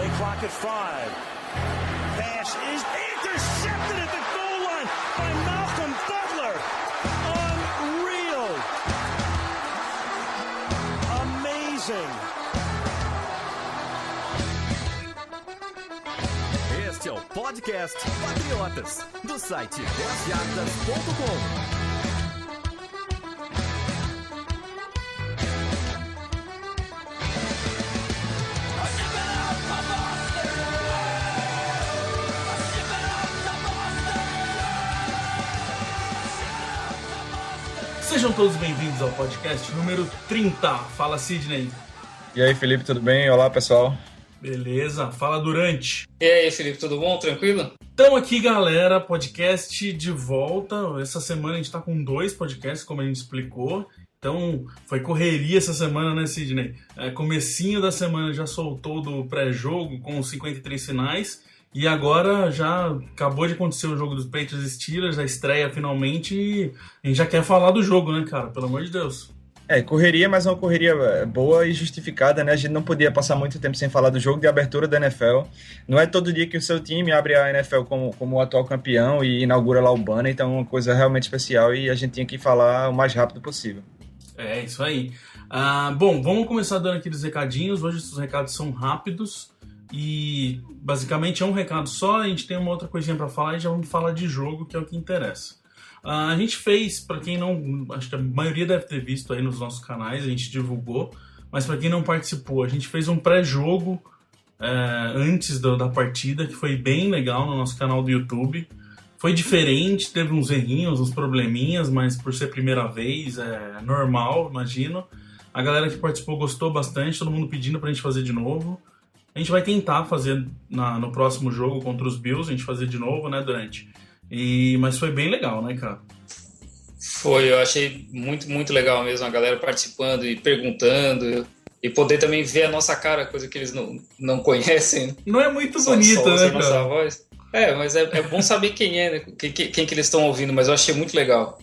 Play clock at 5. Pass is intercepted at the goal line by Malcolm Butler. Unreal. Amazing. Este é o podcast Patriotas, do site 10jardas.com. Sejam todos bem-vindos ao podcast número 30. Fala, Sidney. E aí, Felipe, tudo bem? Olá, pessoal. Beleza, fala Durante. E aí, Felipe, tudo bom? Tranquilo? Então aqui, galera, podcast de volta. Essa semana a gente tá com 2 podcasts, como a gente explicou. Então foi correria essa semana, né, Sidney? Comecinho da semana já soltou do pré-jogo com os 53 finais. E agora já acabou de acontecer o jogo dos Patriots Steelers, a estreia finalmente, e a gente já quer falar do jogo, né, cara? Pelo amor de Deus. Correria, mas uma correria boa e justificada, né? A gente não podia passar muito tempo sem falar do jogo de abertura da NFL. Não é todo dia que o seu time abre a NFL como o atual campeão e inaugura lá o banner, então é uma coisa realmente especial e a gente tinha que falar o mais rápido possível. É, isso aí. Bom, vamos começar dando aqueles recadinhos. Hoje os recados são rápidos. E basicamente é um recado só, a gente tem uma outra coisinha pra falar e já vamos falar de jogo, que é o que interessa. A gente fez, pra quem não, acho que a maioria deve ter visto aí nos nossos canais, a gente divulgou, mas pra quem não participou, a gente fez um pré-jogo antes da partida, que foi bem legal no nosso canal do YouTube. Foi diferente, teve uns errinhos, uns probleminhas, mas por ser primeira vez, é normal, imagino. A galera que participou gostou bastante, todo mundo pedindo pra gente fazer de novo. A gente vai tentar fazer no próximo jogo contra os Bills, a gente fazer de novo, né, Durante? Mas foi bem legal, né, cara? Foi, eu achei muito, muito legal mesmo, a galera participando e perguntando, e poder também ver a nossa cara, coisa que eles não conhecem. Não é muito bonita, né, cara? Nossa voz. Mas é bom saber quem é, né? Quem que eles estão ouvindo, mas eu achei muito legal.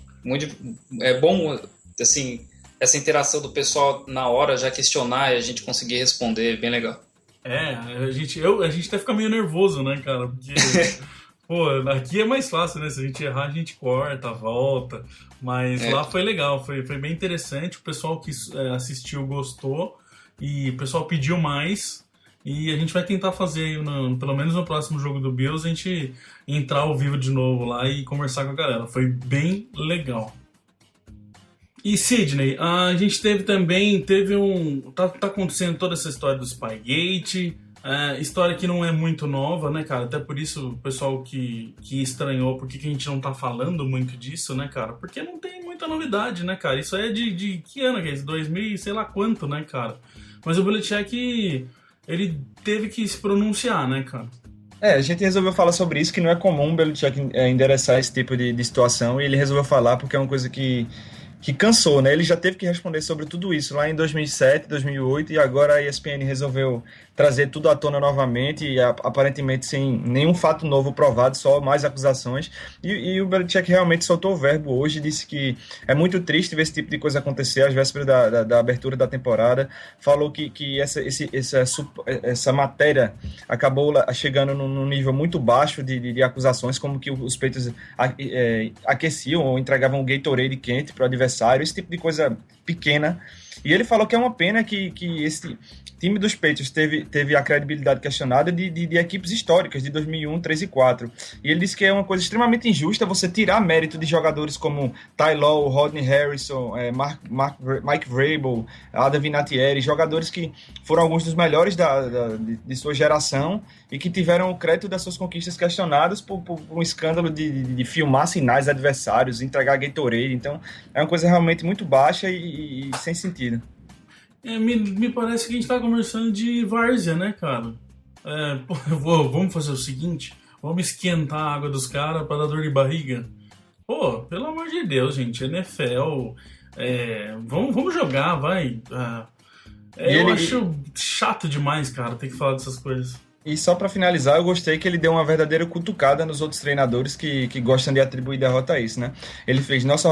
É bom, assim, essa interação do pessoal na hora já questionar e a gente conseguir responder, bem legal. A gente até fica meio nervoso, né, cara? Porque, pô, aqui é mais fácil, né? Se a gente errar, a gente corta, volta. Mas lá foi legal, foi bem interessante. O pessoal que assistiu gostou e o pessoal pediu mais. E a gente vai tentar fazer, pelo menos no próximo jogo do Bills, a gente entrar ao vivo de novo lá e conversar com a galera. Foi bem legal. E Sidney, a gente tá acontecendo toda essa história do Spygate, história que não é muito nova, né, cara? Até por isso o pessoal que estranhou por que a gente não tá falando muito disso, né, cara? Porque não tem muita novidade, né, cara? Isso aí é de que ano que é isso? 2000 sei lá quanto, né, cara? Mas o Belichick, ele teve que se pronunciar, né, cara? A gente resolveu falar sobre isso, que não é comum o Belichick endereçar esse tipo de situação, e ele resolveu falar porque é uma coisa que cansou, né? Ele já teve que responder sobre tudo isso lá em 2007, 2008, e agora a ESPN resolveu trazer tudo à tona novamente, e aparentemente sem nenhum fato novo provado, só mais acusações. E o Belichick realmente soltou o verbo hoje, disse que é muito triste ver esse tipo de coisa acontecer às vésperas da abertura da temporada. Falou que essa matéria acabou chegando num nível muito baixo de acusações, como que os Patriots aqueciam ou entregavam um Gatorade quente para o adversário, esse tipo de coisa pequena. E ele falou que é uma pena que esse time dos Patriots teve a credibilidade questionada de equipes históricas de 2001, 3 e 4. E ele disse que é uma coisa extremamente injusta você tirar mérito de jogadores como Ty Law, Rodney Harrison, Mike Vrabel, Adam Vinatieri, jogadores que foram alguns dos melhores de sua geração e que tiveram o crédito das suas conquistas questionadas por um escândalo de filmar sinais adversários, entregar Gatorade. Então é uma coisa realmente muito baixa e sem sentido. Me parece que a gente tá conversando de várzea, né, cara? Vamos fazer o seguinte, vamos esquentar a água dos caras pra dar dor de barriga. Pô, pelo amor de Deus, gente, NFL, vamos jogar, vai. Eu acho chato demais, cara, ter que falar dessas coisas. E só para finalizar, eu gostei que ele deu uma verdadeira cutucada nos outros treinadores que gostam de atribuir derrota a isso, né? Ele fez, nossa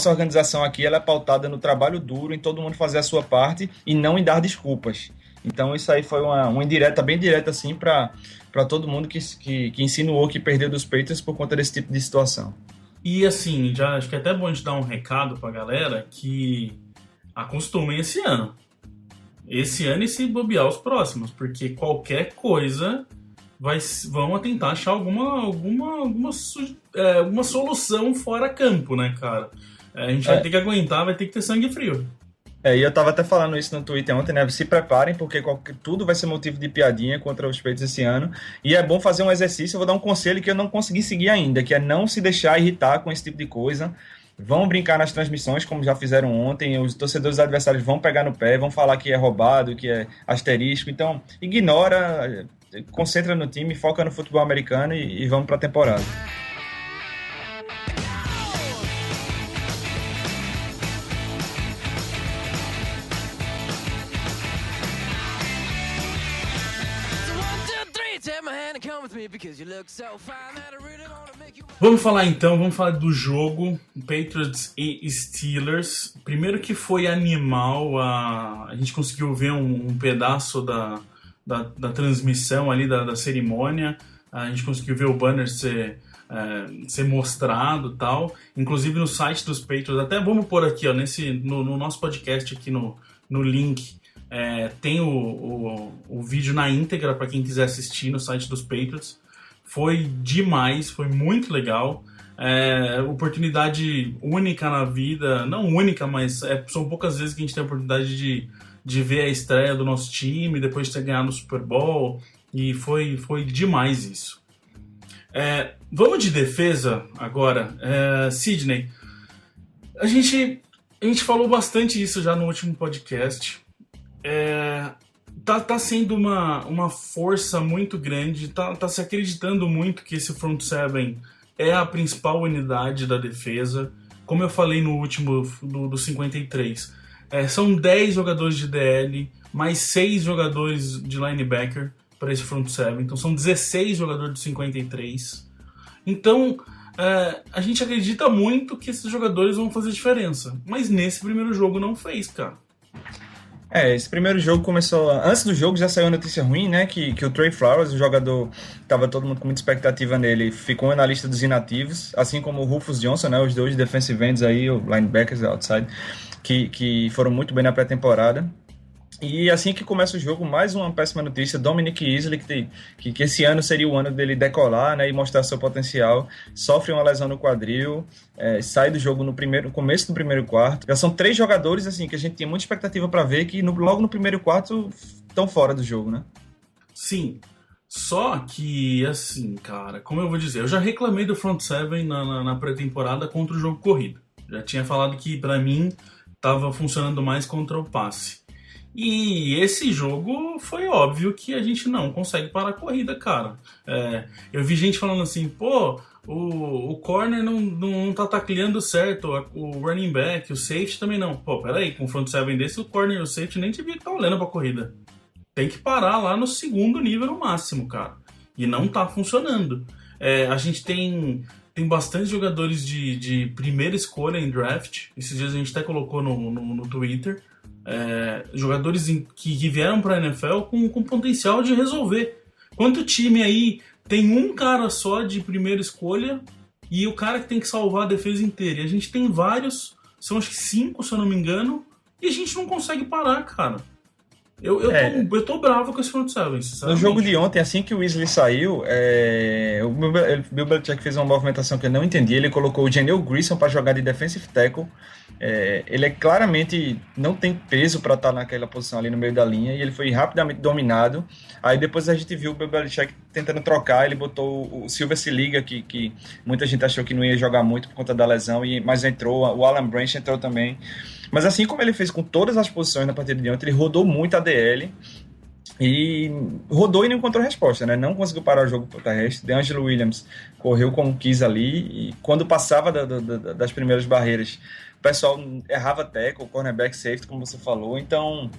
organização aqui ela é pautada no trabalho duro, em todo mundo fazer a sua parte e não em dar desculpas. Então isso aí foi uma indireta, bem direta assim, para todo mundo que insinuou que perdeu dos Patriots por conta desse tipo de situação. E assim, já acho que é até bom a gente dar um recado pra galera que acostumem esse ano. Esse ano e se bobear os próximos, porque qualquer coisa vão tentar achar alguma solução fora campo, né, cara? A gente vai ter que aguentar, vai ter que ter sangue frio. E eu tava até falando isso no Twitter ontem, né? Se preparem, porque tudo vai ser motivo de piadinha contra os Patriots esse ano. E é bom fazer um exercício, eu vou dar um conselho que eu não consegui seguir ainda, que é não se deixar irritar com esse tipo de coisa. Vão brincar nas transmissões, como já fizeram ontem. Os torcedores adversários vão pegar no pé, vão falar que é roubado, que é asterisco. Então, ignora, concentra no time, foca no futebol americano e vamos pra temporada. Vamos falar então do jogo Patriots e Steelers. Primeiro que foi animal, a gente conseguiu ver um pedaço da transmissão ali, da cerimônia. A gente conseguiu ver o banner ser mostrado e tal. Inclusive no site dos Patriots, até vamos pôr aqui ó, no nosso podcast aqui no link, tem o vídeo na íntegra para quem quiser assistir no site dos Patriots. Foi demais, foi muito legal. Oportunidade única na vida, não única, mas são poucas vezes que a gente tem a oportunidade de ver a estreia do nosso time, depois de ter ganhado o Super Bowl, e foi demais isso. Vamos de defesa agora. Sidney, a gente falou bastante isso já no último podcast. Tá sendo uma força muito grande, tá se acreditando muito que esse front seven é a principal unidade da defesa. Como eu falei no último do 53, são 10 jogadores de DL, mais 6 jogadores de linebacker para esse front seven, então são 16 jogadores de 53. Então a gente acredita muito que esses jogadores vão fazer diferença, mas nesse primeiro jogo não fez, cara. Esse primeiro jogo começou... Antes do jogo já saiu a notícia ruim, né? Que o Trey Flowers, o jogador, tava todo mundo com muita expectativa nele, ficou na lista dos inativos, assim como o Rufus Johnson, né? Os dois defensive ends aí, o linebackers outside, que foram muito bem na pré-temporada. E assim que começa o jogo, mais uma péssima notícia, Dominic Easley, que esse ano seria o ano dele decolar, né, e mostrar seu potencial, sofre uma lesão no quadril, sai do jogo no começo do primeiro quarto. Já são 3 jogadores assim que a gente tinha muita expectativa para ver, que logo no primeiro quarto estão fora do jogo, né? Sim, só que assim, cara, como eu vou dizer, eu já reclamei do front seven na pré-temporada contra o jogo corrido. Já tinha falado que para mim estava funcionando mais contra o passe. E esse jogo foi óbvio que a gente não consegue parar a corrida, cara. Eu vi gente falando assim, pô, o corner não tá tacleando certo, o running back, o safety também não. Pô, peraí, com o front seven desse, o corner e o safety nem devia estar olhando pra corrida. Tem que parar lá no segundo nível no máximo, cara. E não tá funcionando. A gente tem bastante jogadores de primeira escolha em draft. Esses dias a gente até colocou no Twitter. Jogadores que vieram para a NFL com potencial de resolver. Quanto time aí tem um cara só de primeira escolha e o cara que tem que salvar a defesa inteira? E a gente tem vários, são acho que 5, se eu não me engano, e a gente não consegue parar, cara. Eu tô bravo com esse front seven, sinceramente. No jogo de ontem, assim que o Weasley saiu, o Bill Belichick fez uma movimentação que eu não entendi. Ele colocou o Janelle Grissom para jogar de defensive tackle. Ele claramente não tem peso para estar naquela posição ali no meio da linha, e ele foi rapidamente dominado. Aí depois a gente viu o Bill Belichick tentando trocar, ele botou o Silver Siliga, que muita gente achou que não ia jogar muito por conta da lesão, mas entrou, o Alan Branch entrou também. Mas assim como ele fez com todas as posições na partida de ontem, ele rodou muito a DL, e rodou e não encontrou resposta, né? Não conseguiu parar o jogo terrestre. DeAngelo Williams correu como quis ali, e quando passava das primeiras barreiras, o pessoal errava tackle, cornerback, safety, como você falou. Então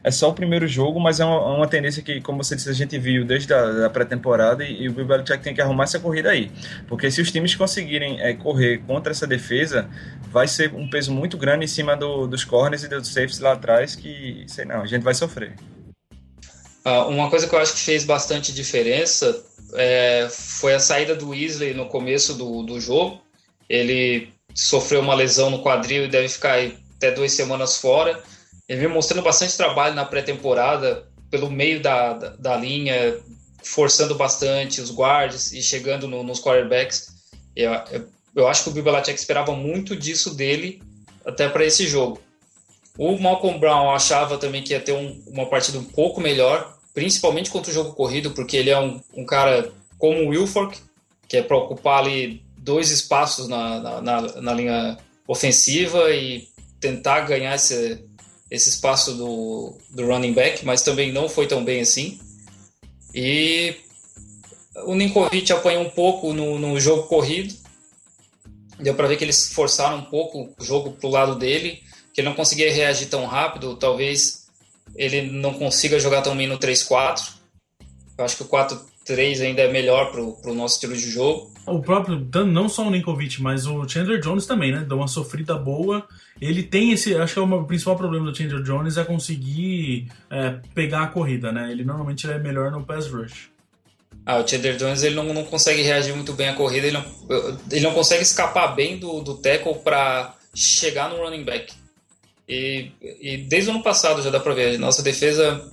é só o primeiro jogo, mas é uma tendência que, como você disse, a gente viu desde a pré-temporada, e o Bill Belichick tem que arrumar essa corrida aí, porque se os times conseguirem correr contra essa defesa, vai ser um peso muito grande em cima dos corners e dos safeties lá atrás, que, sei não, a gente vai sofrer. Uma coisa que eu acho que fez bastante diferença foi a saída do Weasley no começo do jogo. Ele sofreu uma lesão no quadril e deve ficar aí até 2 semanas fora. Ele vem mostrando bastante trabalho na pré-temporada, pelo meio da linha, forçando bastante os guards e chegando nos quarterbacks. Eu acho que o Bill Belichick esperava muito disso dele até para esse jogo. O Malcolm Brown achava também que ia ter uma partida um pouco melhor, principalmente contra o jogo corrido, porque ele é um cara como o Wilfork, que é para ocupar ali 2 espaços na linha ofensiva e tentar ganhar esse espaço do running back, mas também não foi tão bem assim. E o Ninkovich apanhou um pouco no jogo corrido. Deu para ver que eles forçaram um pouco o jogo pro lado dele, que ele não conseguia reagir tão rápido. Talvez ele não consiga jogar tão bem no 3-4. Eu acho que o 4-3 ainda é melhor pro nosso estilo de jogo. O próprio, não só o Ninkovich, mas o Chandler Jones também, né? Deu uma sofrida boa. Ele tem acho que o principal problema do Chandler Jones é conseguir pegar a corrida, né? Ele normalmente é melhor no pass rush. O Chandler Jones ele não consegue reagir muito bem à corrida, ele não consegue escapar bem do tackle para chegar no running back. E desde o ano passado já dá para ver, nossa defesa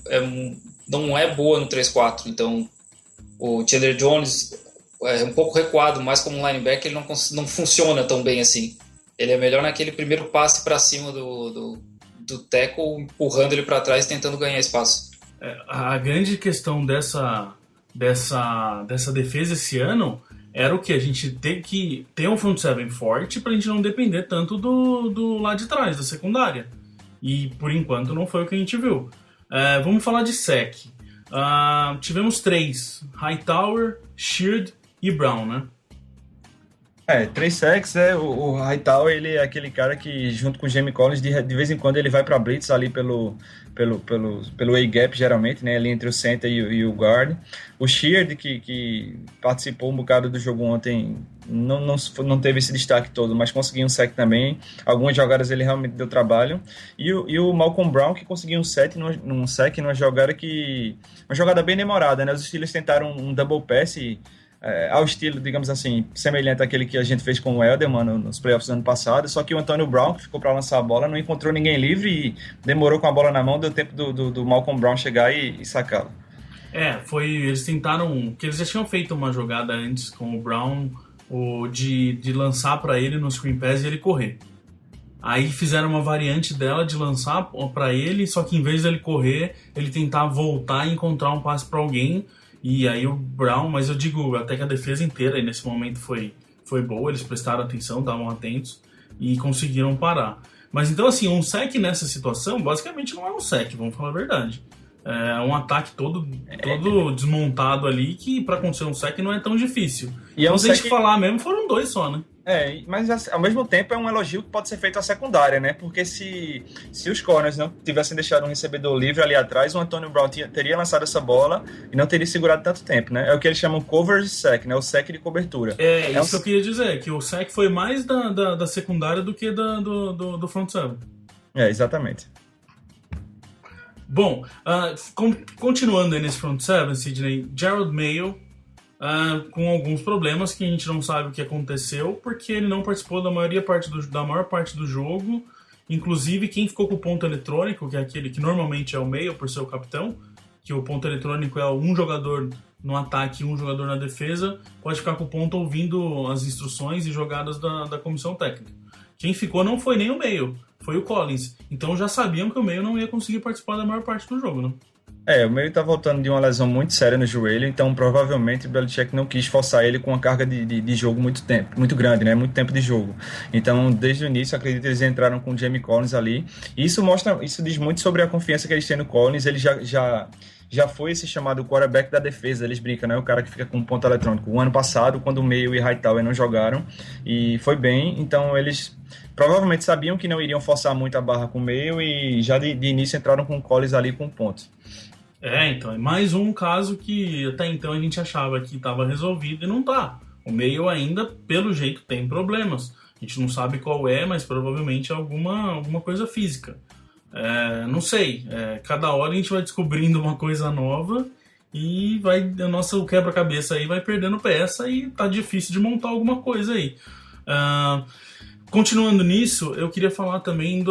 não é boa no 3-4, então o Chandler Jones é um pouco recuado, mais como um linebacker, ele não funciona tão bem assim. Ele é melhor naquele primeiro passe para cima do tackle, empurrando ele para trás, tentando ganhar espaço. A grande questão dessa defesa esse ano era o que? A gente tem que ter um front seven forte pra gente não depender tanto do lado de trás, da secundária. E por enquanto não foi o que a gente viu. Vamos falar de sec. Tivemos 3: Hightower, Sheard e Brown, né? 3 sacks, o Hightower, ele é aquele cara que, junto com o Jamie Collins, de vez em quando ele vai pra blitz ali pelo A-gap, geralmente, né, ali entre o center e o guard. O Sheard, que participou um bocado do jogo ontem, não teve esse destaque todo, mas conseguiu um sack também. Algumas jogadas ele realmente deu trabalho. E o Malcolm Brown, que conseguiu um sack numa jogada bem demorada, né? Os Steelers tentaram um double pass ao estilo, digamos assim, semelhante àquele que a gente fez com o Edelman nos playoffs do ano passado, só que o Antonio Brown, que ficou para lançar a bola, não encontrou ninguém livre e demorou com a bola na mão, deu tempo do Malcolm Brown chegar e sacá-lo. Eles tentaram, que eles já tinham feito uma jogada antes com o Brown, de lançar para ele no screen pass e ele correr. Aí fizeram uma variante dela de lançar para ele, só que em vez dele correr, ele tentar voltar e encontrar um passe para alguém. E aí o Brown, mas eu digo até que a defesa inteira aí nesse momento foi boa, eles prestaram atenção, estavam atentos e conseguiram parar. Mas então assim, um sec nessa situação basicamente não é um sec, vamos falar a verdade. É um ataque todo desmontado ali, que para acontecer um sec não é tão difícil. E então, se a gente falar mesmo, foram 2 só, né? Mas ao mesmo tempo é um elogio que pode ser feito à secundária, né? Porque se os corners não tivessem deixado um recebedor livre ali atrás, o Antonio Brown teria lançado essa bola e não teria segurado tanto tempo, né? É o que eles chamam cover sack, né? O sack de cobertura. Isso que eu queria dizer, que o sack foi mais da secundária do que do front seven. Exatamente. Bom, continuando aí nesse front seven, Sidney, Gerald Mayo, com alguns problemas que a gente não sabe o que aconteceu, porque ele não participou da maior parte do jogo. Inclusive, quem ficou com o ponto eletrônico, que é aquele que normalmente é o Mayo, por ser o capitão, que o ponto eletrônico é um jogador no ataque e um jogador na defesa, pode ficar com o ponto ouvindo as instruções e jogadas da comissão técnica. Quem ficou não foi nem o Mayo, foi o Collins. Então já sabiam que o Mayo não ia conseguir participar da maior parte do jogo, né? O Mayo tá voltando de uma lesão muito séria no joelho, então provavelmente o Belichick não quis forçar ele com uma carga de jogo muito grande, né? Muito tempo de jogo. Então, desde o início, acredito que eles entraram com o Jamie Collins ali. E isso diz muito sobre a confiança que eles têm no Collins. Ele já foi esse chamado quarterback da defesa, eles brincam, né? O cara que fica com ponto eletrônico. O ano passado, quando o Mayo e Hightower não jogaram, e foi bem, então eles provavelmente sabiam que não iriam forçar muito a barra com o Mayo e já de início entraram com o Collins ali com ponto. Então, é mais um caso que até então a gente achava que estava resolvido e não tá. O Mayo ainda, pelo jeito, tem problemas. A gente não sabe qual mas provavelmente é alguma coisa física. Não sei, cada hora a gente vai descobrindo uma coisa nova e o quebra-cabeça aí vai perdendo peça e tá difícil de montar alguma coisa aí. Continuando nisso, eu queria falar também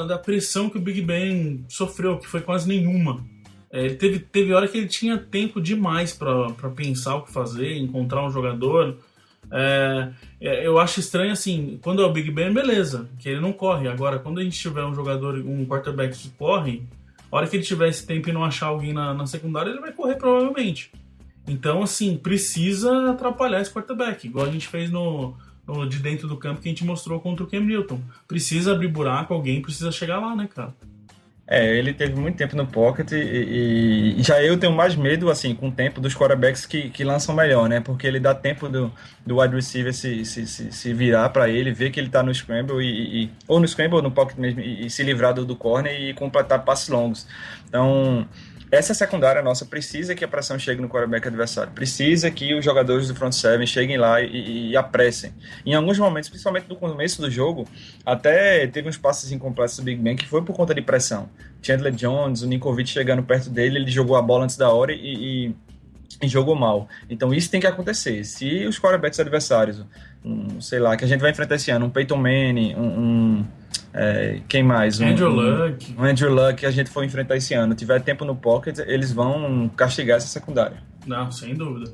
da pressão que o Big Ben sofreu, que foi quase nenhuma. Ele teve hora que ele tinha tempo demais para pensar o que fazer, encontrar um jogador. Eu acho estranho assim, quando é o Big Ben, beleza, que ele não corre. Agora, quando a gente tiver um quarterback que corre, a hora que ele tiver esse tempo e não achar alguém na secundária, ele vai correr provavelmente. Então, assim, precisa atrapalhar esse quarterback, igual a gente fez de dentro do campo que a gente mostrou contra o Cam Newton. Precisa abrir buraco, alguém precisa chegar lá, né, cara? Ele teve muito tempo no pocket e já eu tenho mais medo, assim, com o tempo dos quarterbacks que lançam melhor, né? Porque ele dá tempo do wide receiver se virar para ele, ver que ele tá no scramble, ou no scramble ou no pocket mesmo, e se livrar do corner e completar passes longos. Então, essa secundária nossa precisa que a pressão chegue no quarterback adversário, precisa que os jogadores do front seven cheguem lá e apressem. Em alguns momentos, principalmente no começo do jogo, até teve uns passes incompletos do Big Ben que foi por conta de pressão. Chandler Jones, o Ninkovich chegando perto dele, ele jogou a bola antes da hora e jogou mal. Então isso tem que acontecer. Se os quarterbacks adversários, sei lá, que a gente vai enfrentar esse ano, um Peyton Manning, quem mais? Andrew Luck. Um Andrew Luck que a gente for enfrentar esse ano, tiver tempo no pocket, eles vão castigar essa secundária. Não, sem dúvida.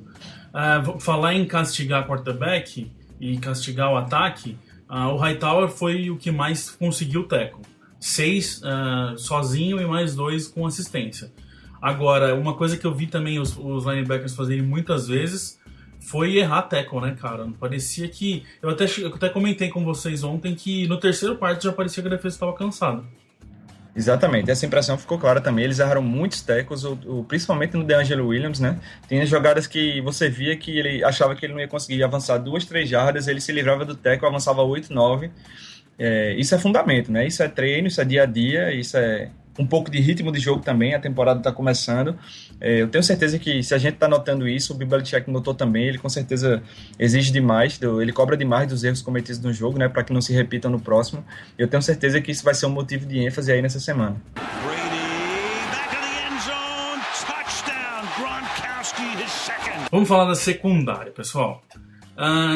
Falar em castigar quarterback e castigar o ataque, o Hightower foi o que mais conseguiu tackle. 6 sozinho e mais 2 com assistência. Agora, uma coisa que eu vi também os linebackers fazerem muitas vezes foi errar tackle, né, cara? Parecia que... Eu até comentei com vocês ontem que no terceiro quarto já parecia que a defesa estava cansada. Exatamente, essa impressão ficou clara também. Eles erraram muitos tackles, principalmente no DeAngelo Williams, né? Tem jogadas que você via que ele achava que ele não ia conseguir avançar 2, 3 jardas, ele se livrava do tackle, avançava 8, 9. Isso é fundamento, né? Isso é treino, isso é dia a dia, isso é um pouco de ritmo de jogo também. A temporada está começando. Eu tenho certeza que se a gente está notando isso, o Bill Belichick notou também. Ele com certeza exige demais, ele cobra demais dos erros cometidos no jogo, né? Para que não se repitam no próximo. Eu tenho certeza que isso vai ser um motivo de ênfase aí nessa semana. Vamos falar da secundária, pessoal.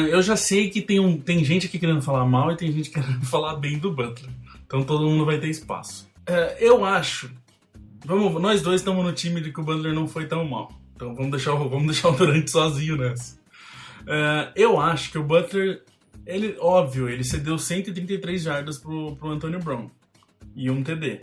Eu já sei que tem gente aqui querendo falar mal e tem gente querendo falar bem do Butler. Então todo mundo vai ter espaço. Eu acho... nós dois estamos no time de que o Butler não foi tão mal. Então vamos deixar o Durant sozinho nessa. Eu acho que o Butler... Ele cedeu 133 jardas pro Antonio Brown. E um TD.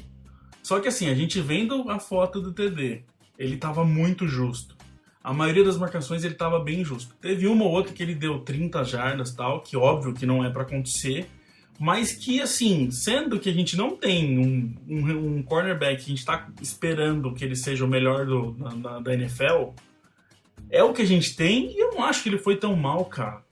Só que assim, a gente vendo a foto do TD, ele estava muito justo. A maioria das marcações ele estava bem justo. Teve uma ou outra que ele deu 30 jardas e tal, que óbvio que não é para acontecer, mas que assim, sendo que a gente não tem um cornerback que a gente está esperando que ele seja o melhor da NFL, é o que a gente tem e eu não acho que ele foi tão mal, cara.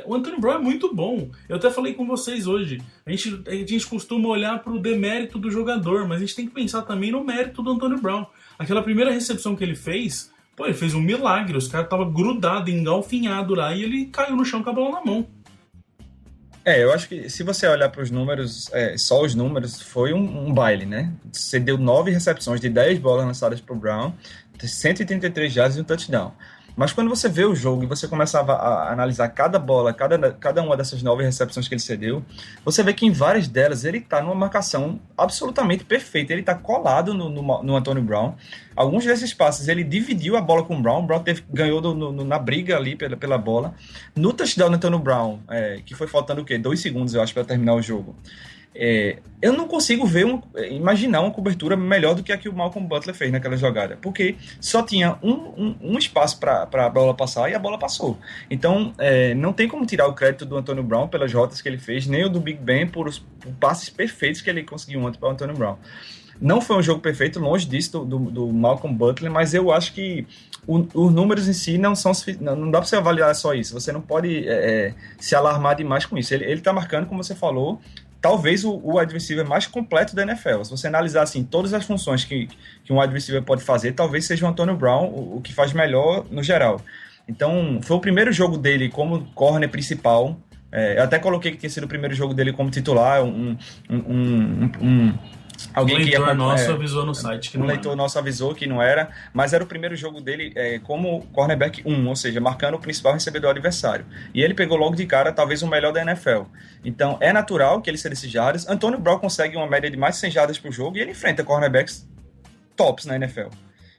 O Antonio Brown é muito bom. Eu até falei com vocês hoje. A gente costuma olhar para o demérito do jogador, mas a gente tem que pensar também no mérito do Antonio Brown. Aquela primeira recepção que ele fez... ele fez um milagre, os caras estavam grudados, engalfinhados lá, e ele caiu no chão com a bola na mão. Eu acho que se você olhar para os números, só os números, foi um baile, né? Você deu 9 recepções de 10 bolas lançadas para o Brown, 133 jardas e um touchdown. Mas quando você vê o jogo e você começava a analisar cada bola, cada uma dessas 9 recepções que ele cedeu, você vê que em várias delas ele está numa marcação absolutamente perfeita. Ele está colado no Antonio Brown. Alguns desses passes ele dividiu a bola com o Brown. O Brown ganhou na briga ali pela bola. No touchdown do Antonio Brown, que foi faltando o quê? 2 segundos, eu acho, para terminar o jogo. Eu não consigo imaginar uma cobertura melhor do que a que o Malcolm Butler fez naquela jogada, porque só tinha um espaço para a bola passar e a bola passou. Então, não tem como tirar o crédito do Antonio Brown pelas rotas que ele fez, nem o do Big Ben por passes perfeitos que ele conseguiu ontem para o Antonio Brown. Não foi um jogo perfeito, longe disso do Malcolm Butler, mas eu acho que os números em si não dá para você avaliar só isso. Você não pode se alarmar demais com isso. Ele está marcando, como você falou, talvez o wide receiver mais completo da NFL. Se você analisar assim, todas as funções que um wide receiver pode fazer, talvez seja o Antonio Brown o que faz melhor no geral. Então, foi o primeiro jogo dele como corner principal Eu até coloquei que tinha sido o primeiro jogo dele como titular, alguém o que leitor nosso avisou no site que não era. O leitor nosso avisou que não era, mas era o primeiro jogo dele como cornerback 1, ou seja, marcando o principal recebedor adversário. E ele pegou logo de cara talvez o melhor da NFL. Então é natural que ele seja desses jardas. Antônio Brown consegue uma média de mais de 100 jardas por jogo e ele enfrenta cornerbacks tops na NFL.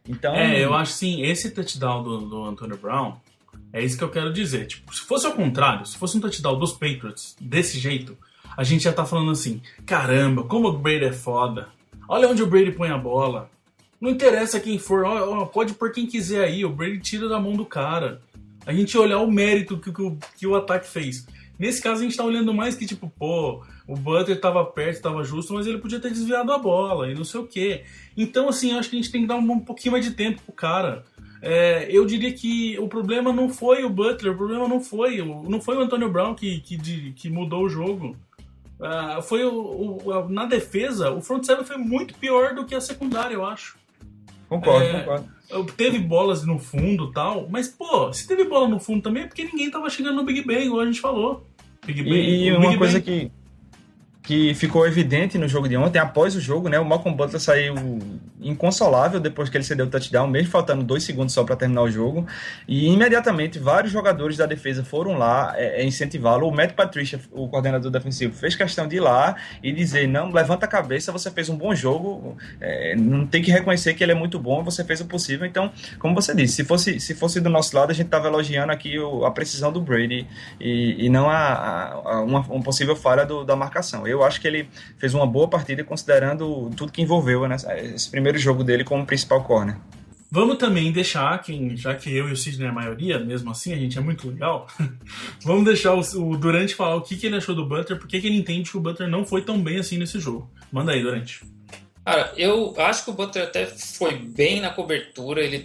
Então, eu acho sim, esse touchdown do Antônio Brown, é isso que eu quero dizer. Tipo, se fosse ao contrário, se fosse um touchdown dos Patriots desse jeito, a gente já tá falando assim, caramba, como o Brady é foda. Olha onde o Brady põe a bola. Não interessa quem for, pode pôr quem quiser aí, o Brady tira da mão do cara. A gente olhar o mérito que o ataque fez. Nesse caso a gente tá olhando mais que tipo, pô, o Butler tava perto, tava justo, mas ele podia ter desviado a bola e não sei o quê. Então assim, eu acho que a gente tem que dar um pouquinho mais de tempo pro cara. Eu diria que o problema não foi o Butler, o problema não foi o Antônio Brown que mudou o jogo. Na defesa, o front seven foi muito pior do que a secundária, eu acho. Concordo. Teve bolas no fundo e tal, mas, pô, se teve bola no fundo também é porque ninguém tava chegando no Big Ben, igual a gente falou. E uma coisa que ficou evidente no jogo de ontem, após o jogo, né, o Malcolm Butler saiu inconsolável depois que ele cedeu o touchdown, mesmo faltando 2 segundos só para terminar o jogo, e imediatamente vários jogadores da defesa foram lá incentivá-lo. O Matt Patricia, o coordenador defensivo, fez questão de ir lá e dizer, não, levanta a cabeça, você fez um bom jogo, não tem que reconhecer que ele é muito bom, você fez o possível. Então, como você disse, se fosse do nosso lado, a gente estava elogiando aqui a precisão do Brady e não uma possível falha da marcação. Eu acho que ele fez uma boa partida considerando tudo que envolveu, né, esse primeiro jogo dele como principal corner. Vamos também deixar, já que eu e o Sidney é a maioria, mesmo assim, a gente é muito legal, vamos deixar o Durante falar o que ele achou do Butler, porque ele entende que o Butler não foi tão bem assim nesse jogo. Manda aí, Durante. Cara, eu acho que o Butler até foi bem na cobertura, ele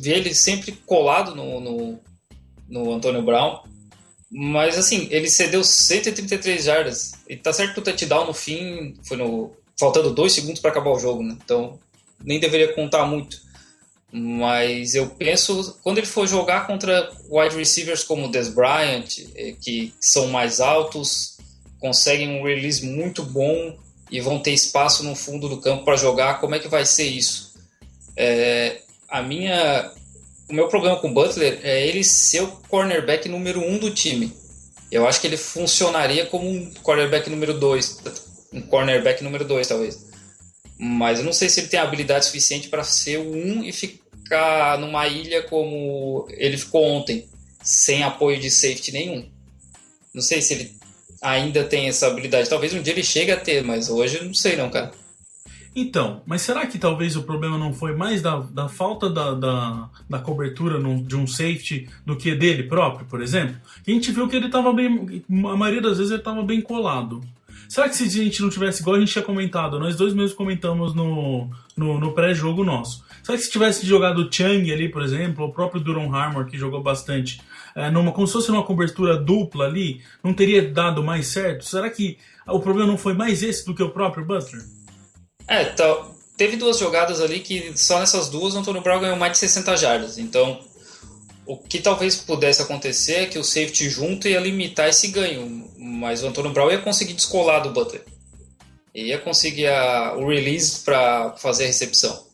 via ele sempre colado no Antônio Brown, mas assim, ele cedeu 133 jardas, e tá certo que o touchdown no fim foi faltando 2 segundos para acabar o jogo, né? Então nem deveria contar muito. Mas eu penso, quando ele for jogar contra wide receivers como o Dez Bryant, que são mais altos, conseguem um release muito bom e vão ter espaço no fundo do campo para jogar, como é que vai ser isso? O meu problema com o Butler é ele ser o cornerback número 1 do time. Eu acho que ele funcionaria como um cornerback número 2, talvez. Mas eu não sei se ele tem habilidade suficiente para ser o 1 e ficar numa ilha como ele ficou ontem, sem apoio de safety nenhum. Não sei se ele ainda tem essa habilidade. Talvez um dia ele chegue a ter, mas hoje eu não sei não, cara. Então, mas será que talvez o problema não foi mais da falta da cobertura de um safety do que dele próprio, por exemplo? A gente viu que ele estava bem, a maioria das vezes ele estava bem colado. Será que se a gente não tivesse, igual a gente tinha comentado, nós dois mesmos comentamos no pré-jogo nosso, será que se tivesse jogado o Chung ali, por exemplo, ou o próprio Duron Harmon, que jogou bastante, como se fosse numa cobertura dupla ali, não teria dado mais certo? Será que o problema não foi mais esse do que o próprio Butler? Teve 2 jogadas ali que só nessas 2 o Antônio Brown ganhou mais de 60 jardas. Então, o que talvez pudesse acontecer é que o safety junto ia limitar esse ganho, mas o Antônio Brown ia conseguir descolar do Butler. Ele ia conseguir o release para fazer a recepção.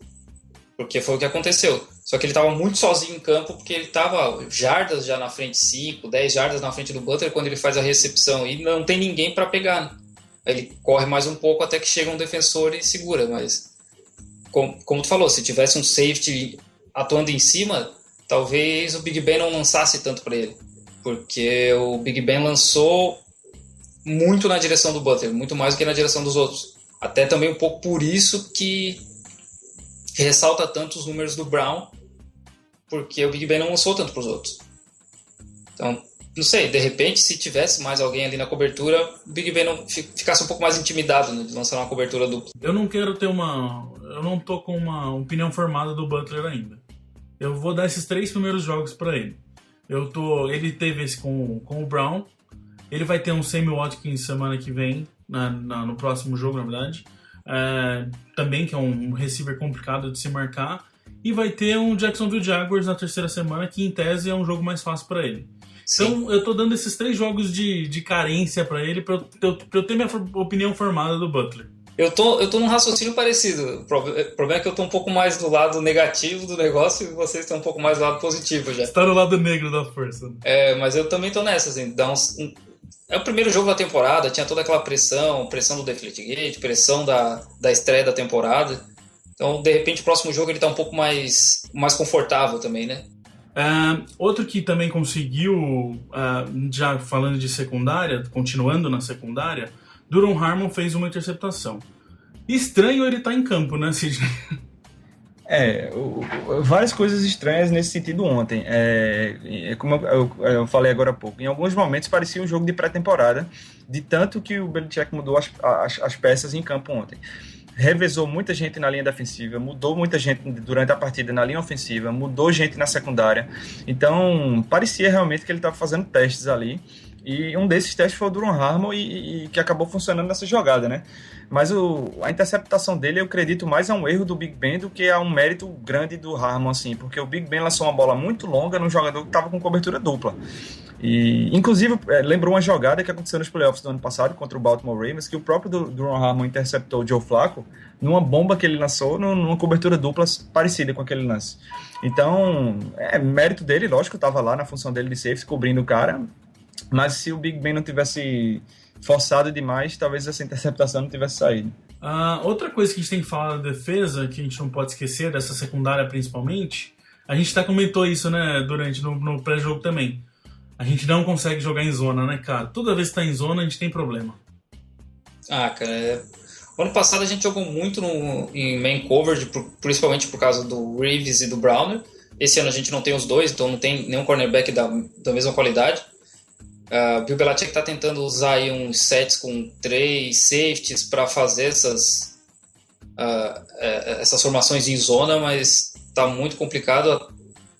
Porque foi o que aconteceu. Só que ele estava muito sozinho em campo, porque ele estava jardas já na frente, 5, 10 jardas na frente do Butler quando ele faz a recepção. E não tem ninguém para pegar, né? Ele corre mais um pouco até que chega um defensor e segura, mas como tu falou, se tivesse um safety atuando em cima, talvez o Big Ben não lançasse tanto para ele, porque o Big Ben lançou muito na direção do Butler, muito mais do que na direção dos outros, até também um pouco por isso que ressalta tanto os números do Brown, porque o Big Ben não lançou tanto para os outros. Então, não sei, de repente, se tivesse mais alguém ali na cobertura, o Big Ben não ficasse um pouco mais intimidado, né, de lançar uma cobertura dupla. Eu não tô com uma opinião formada do Butler ainda. Eu vou dar esses 3 primeiros jogos para ele. Ele teve esse com o Brown, ele vai ter um Sammy Watkins semana que vem, no próximo jogo, na verdade, também, que é um receiver complicado de se marcar, e vai ter um Jacksonville Jaguars na 3ª semana, que em tese é um jogo mais fácil para ele. Então eu tô dando esses 3 jogos de carência pra ele, pra eu ter minha opinião formada do Butler. Eu tô num raciocínio parecido. O problema é que eu tô um pouco mais do lado negativo do negócio e vocês estão um pouco mais do lado positivo já. Você tá no lado negro da força. Mas eu também tô nessa, assim, é o primeiro jogo da temporada, tinha toda aquela pressão do Deflategate, pressão da estreia da temporada. Então, de repente, o próximo jogo ele tá um pouco mais confortável também, né? Outro que também conseguiu, já falando de secundária, continuando na secundária, Duron Harmon fez uma interceptação. Estranho ele estar em campo, né, Sidney? Várias coisas estranhas nesse sentido ontem. Como eu falei agora há pouco, em alguns momentos parecia um jogo de pré-temporada, de tanto que o Belichick mudou as peças em campo ontem. Revezou muita gente na linha defensiva, mudou muita gente durante a partida na linha ofensiva, mudou gente na secundária. Então, parecia realmente que ele estava fazendo testes ali. E um desses testes foi o Duron Harmon e que acabou funcionando nessa jogada, né? Mas a interceptação dele eu acredito mais a um erro do Big Ben do que a um mérito grande do Harmon, assim, porque o Big Ben lançou uma bola muito longa num jogador que estava com cobertura dupla. E, inclusive, lembrou uma jogada que aconteceu nos playoffs do ano passado contra o Baltimore Ravens, que o próprio Duron Harmon interceptou o Joe Flacco numa bomba que ele lançou numa cobertura dupla parecida com aquele lance. Então, mérito dele, lógico, estava lá na função dele de safety, cobrindo o cara. Mas se o Big Ben não tivesse forçado demais, talvez essa interceptação não tivesse saído. Outra coisa que a gente tem que falar da defesa, que a gente não pode esquecer, dessa secundária principalmente, a gente até comentou isso, né, no pré-jogo também. A gente não consegue jogar em zona, né, cara? Toda vez que tá em zona, a gente tem problema. Cara, ano passado a gente jogou muito em main coverage, principalmente por causa do Reeves e do Browner. Esse ano a gente não tem os dois, então não tem nenhum cornerback da mesma qualidade. Bill Belichick está tentando usar aí uns sets com 3 safeties para fazer essas formações em zona, mas está muito complicado,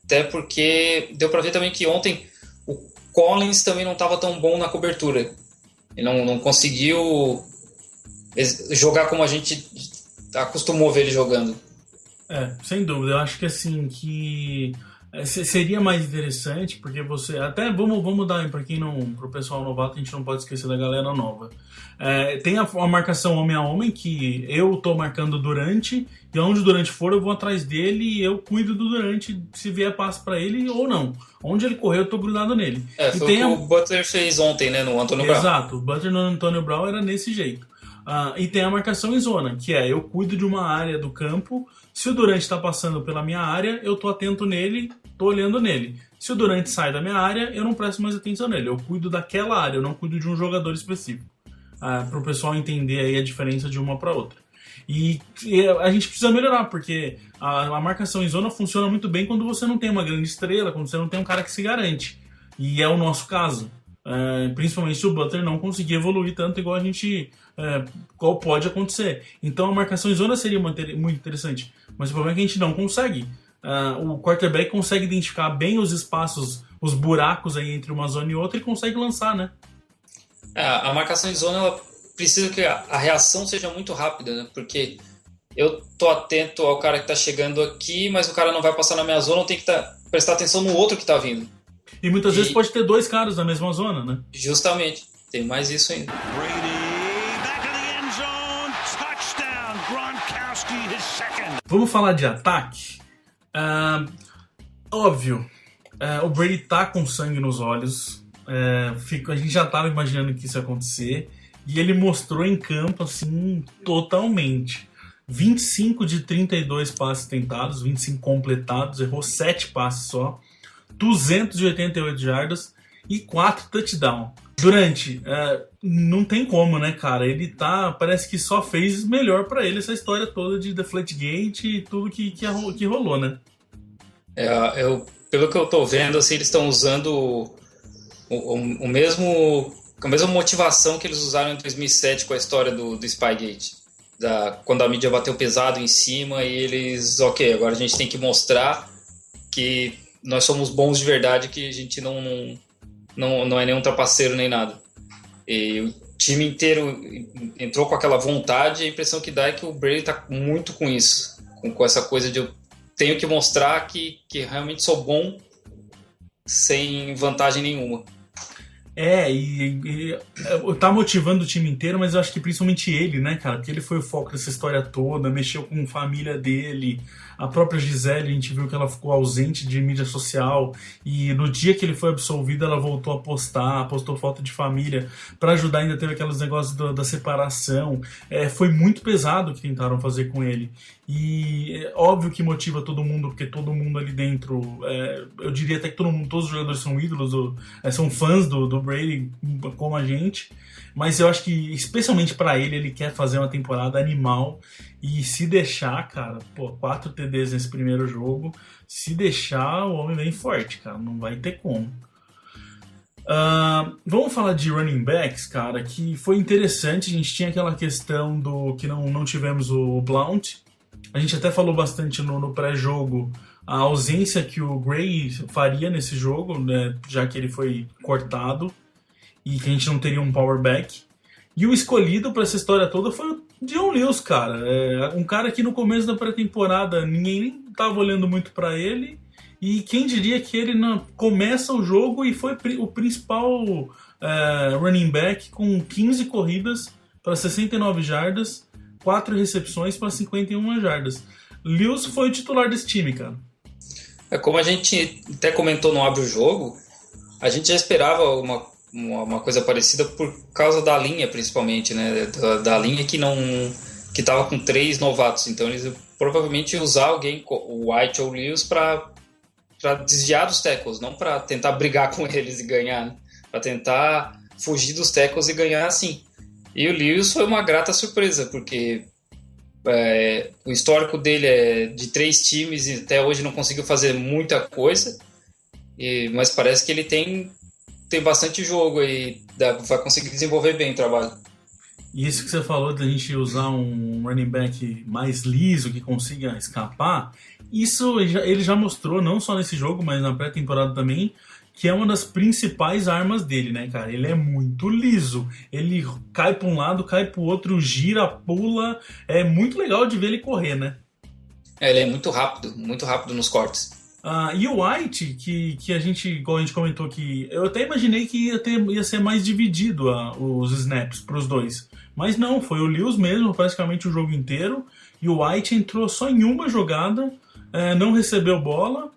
até porque deu para ver também que ontem o Collins também não estava tão bom na cobertura. Ele não conseguiu jogar como a gente acostumou ver ele jogando. Sem dúvida. Eu acho que assim, seria mais interessante, porque você... Até vamos dar para pro pessoal novato, a gente não pode esquecer da galera nova. Tem a marcação homem a homem, que eu tô marcando o Durante, e onde o Durante for, eu vou atrás dele e eu cuido do Durante, se vier passo para ele ou não. Onde ele correr, eu tô grudado nele. Foi o que o Butler fez ontem, né, no Antônio Brown. Exato, o Butler no Antônio Brown era nesse jeito. E tem a marcação em zona, que eu cuido de uma área do campo. Se o Durante está passando pela minha área, eu tô atento nele, tô olhando nele. Se o Durante sai da minha área, eu não presto mais atenção nele. Eu cuido daquela área, eu não cuido de um jogador específico. Para o pessoal entender aí a diferença de uma para outra. E a gente precisa melhorar, porque a marcação em zona funciona muito bem quando você não tem uma grande estrela, quando você não tem um cara que se garante. E é o nosso caso. Principalmente se o Butler não conseguir evoluir tanto igual a gente qual pode acontecer. Então a marcação em zona seria muito interessante, mas o problema é que a gente não consegue. O quarterback consegue identificar bem os espaços, os buracos aí entre uma zona e outra e consegue lançar, né? A marcação em zona ela precisa que a reação seja muito rápida, né? Porque eu tô atento ao cara que tá chegando aqui, mas o cara não vai passar na minha zona, eu tenho que prestar atenção no outro que tá vindo. E muitas vezes pode ter 2 caras na mesma zona, né? Justamente. Tem mais isso ainda. Vamos falar de ataque? Óbvio, o Brady tá com sangue nos olhos. A gente já tava imaginando que isso ia acontecer. E ele mostrou em campo, assim, totalmente. 25 de 32 passes tentados, 25 completados, errou 7 passes só. 288 jardas e 4 touchdowns. Durante, não tem como, né, cara? Ele parece que só fez melhor pra ele essa história toda de Deflategate e tudo que rolou, né? Pelo que eu tô vendo, assim, eles estão usando a mesma motivação que eles usaram em 2007 com a história do Spygate. Quando a mídia bateu pesado em cima e eles, agora a gente tem que mostrar que nós somos bons de verdade, que a gente não é nenhum trapaceiro nem nada. E o time inteiro entrou com aquela vontade, e a impressão que dá é que o Brady tá muito com isso, com essa coisa de eu tenho que mostrar que realmente sou bom sem vantagem nenhuma. E tá motivando o time inteiro, mas eu acho que principalmente ele, né, cara? Porque ele foi o foco dessa história toda, mexeu com a família dele. A própria Gisele, a gente viu que ela ficou ausente de mídia social, e no dia que ele foi absolvido, ela voltou a postou foto de família pra ajudar. Ainda teve aqueles negócios da separação. Foi muito pesado o que tentaram fazer com ele. E é óbvio que motiva todo mundo, porque todo mundo ali dentro, eu diria até que todos os jogadores são ídolos, são fãs do Brady, como a gente. Mas eu acho que, especialmente pra ele quer fazer uma temporada animal. E se deixar, cara, 4 TDs nesse primeiro jogo, se deixar, o homem vem forte, cara, não vai ter como. Vamos falar de running backs, cara, que foi interessante. A gente tinha aquela questão do que não tivemos o Blount. A gente até falou bastante no pré-jogo a ausência que o Gray faria nesse jogo, né, já que ele foi cortado, e que a gente não teria um power back. E o escolhido para essa história toda foi o Dion Lewis, cara. Um cara que no começo da pré-temporada ninguém nem estava olhando muito para ele, e quem diria que ele começa o jogo e foi o principal running back com 15 corridas para 69 jardas, 4 recepções para 51 jardas. Lewis foi o titular desse time, cara. Como a gente até comentou no Abre o Jogo, a gente já esperava uma coisa parecida por causa da linha, principalmente, né? Da linha que estava com 3 novatos. Então eles provavelmente iam usar alguém, o White ou o Lewis, para desviar dos tackles, não para tentar brigar com eles e ganhar, né? Para tentar fugir dos tackles e ganhar assim. E o Lewis foi uma grata surpresa, porque o histórico dele é de 3 times e até hoje não conseguiu fazer muita coisa, mas parece que ele tem bastante jogo e vai conseguir desenvolver bem o trabalho. E isso que você falou da gente usar um running back mais liso, que consiga escapar, isso ele já mostrou, não só nesse jogo, mas na pré-temporada também, que é uma das principais armas dele, né, cara? Ele é muito liso. Ele cai para um lado, cai para o outro, gira, pula. É muito legal de ver ele correr, né? Ele é muito rápido nos cortes. E o White, que a gente, igual a gente comentou aqui, eu até imaginei que ia ser mais dividido os snaps para os dois. Mas não, foi o Lewis mesmo, praticamente o jogo inteiro. E o White entrou só em uma jogada, não recebeu bola.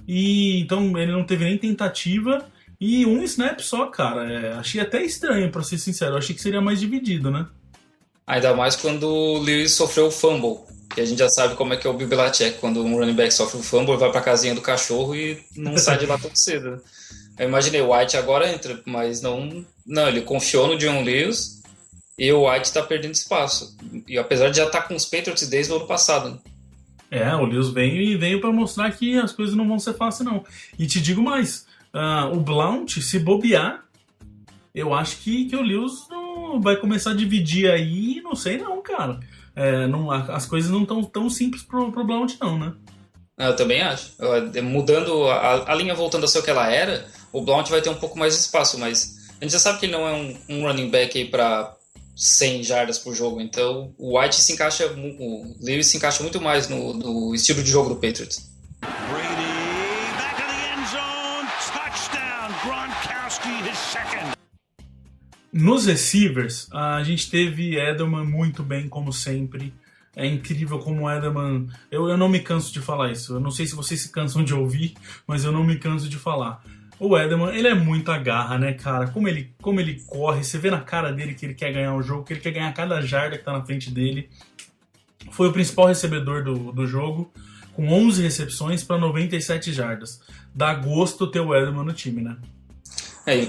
E então ele não teve nem tentativa e um snap só, cara. Achei até estranho, pra ser sincero. Eu achei que seria mais dividido, né? Ainda mais quando o Lewis sofreu o fumble, que a gente já sabe como é que é o Bill Belichick. Quando um running back sofre o fumble, vai pra casinha do cachorro e não sai de lá tão cedo. Eu imaginei, o White agora entra, mas não, ele confiou no Dion Lewis e o White tá perdendo espaço. E apesar de já estar com os Patriots desde o ano passado, né? O Lewis veio para mostrar que as coisas não vão ser fáceis, não. E te digo mais, o Blount, se bobear, eu acho que o Lewis não vai começar a dividir aí, não sei não, cara. As coisas não estão tão simples pro Blount não, né? Eu também acho. Mudando, a linha voltando a ser o que ela era, o Blount vai ter um pouco mais de espaço, mas a gente já sabe que ele não é um running back aí para 100 jardas por jogo, então o White o Lewis se encaixa muito mais no estilo de jogo do Patriots. Brady back of the end zone, touchdown, Gronkowski his second. Nos receivers, a gente teve Edelman muito bem, como sempre. É incrível como o Edelman... Eu não me canso de falar isso. Eu não sei se vocês se cansam de ouvir, mas eu não me canso de falar. O Edelman, ele é muita garra, né, cara? Como ele corre, você vê na cara dele que ele quer ganhar o jogo, que ele quer ganhar cada jarda que tá na frente dele. Foi o principal recebedor do jogo, com 11 recepções para 97 jardas. Dá gosto ter o Edelman no time, né?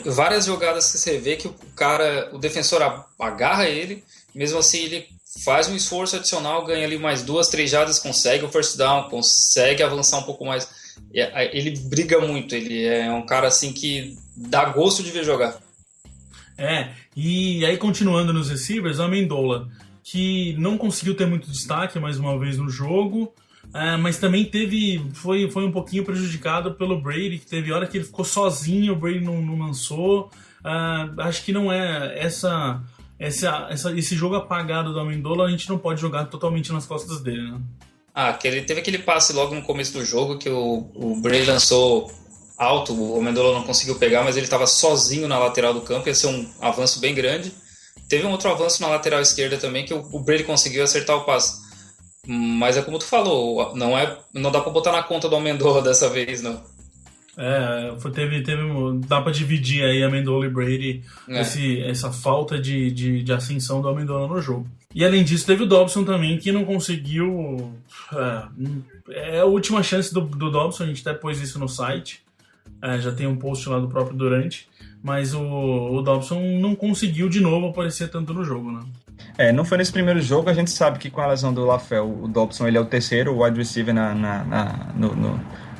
Várias jogadas que você vê que o defensor agarra ele, mesmo assim ele faz um esforço adicional, ganha ali mais 2, 3 jardas, consegue o first down, consegue avançar um pouco mais. Ele briga muito, ele é um cara assim que dá gosto de ver jogar. E aí continuando nos receivers, a Amendola, que não conseguiu ter muito destaque mais uma vez no jogo, mas também foi um pouquinho prejudicado pelo Brady, que teve hora que ele ficou sozinho, o Brady não lançou. Acho que não é esse jogo apagado do Amendola, a gente não pode jogar totalmente nas costas dele, né? Teve aquele passe logo no começo do jogo que o Brady lançou alto, o Amendola não conseguiu pegar, mas ele estava sozinho na lateral do campo, ia ser um avanço bem grande. Teve um outro avanço na lateral esquerda também, que o Brady conseguiu acertar o passe. Mas é como tu falou, não dá pra botar na conta do Amendola dessa vez, não. Dá pra dividir aí Amendola e Brady, essa falta de ascensão do Amendola no jogo. E além disso, teve o Dobson também, que não conseguiu... É a última chance do Dobson, a gente até pôs isso no site, já tem um post lá do próprio Durant, mas o Dobson não conseguiu de novo aparecer tanto no jogo, né? Não foi nesse primeiro jogo, a gente sabe que com a lesão do LaFell, o Dobson ele é o terceiro wide receiver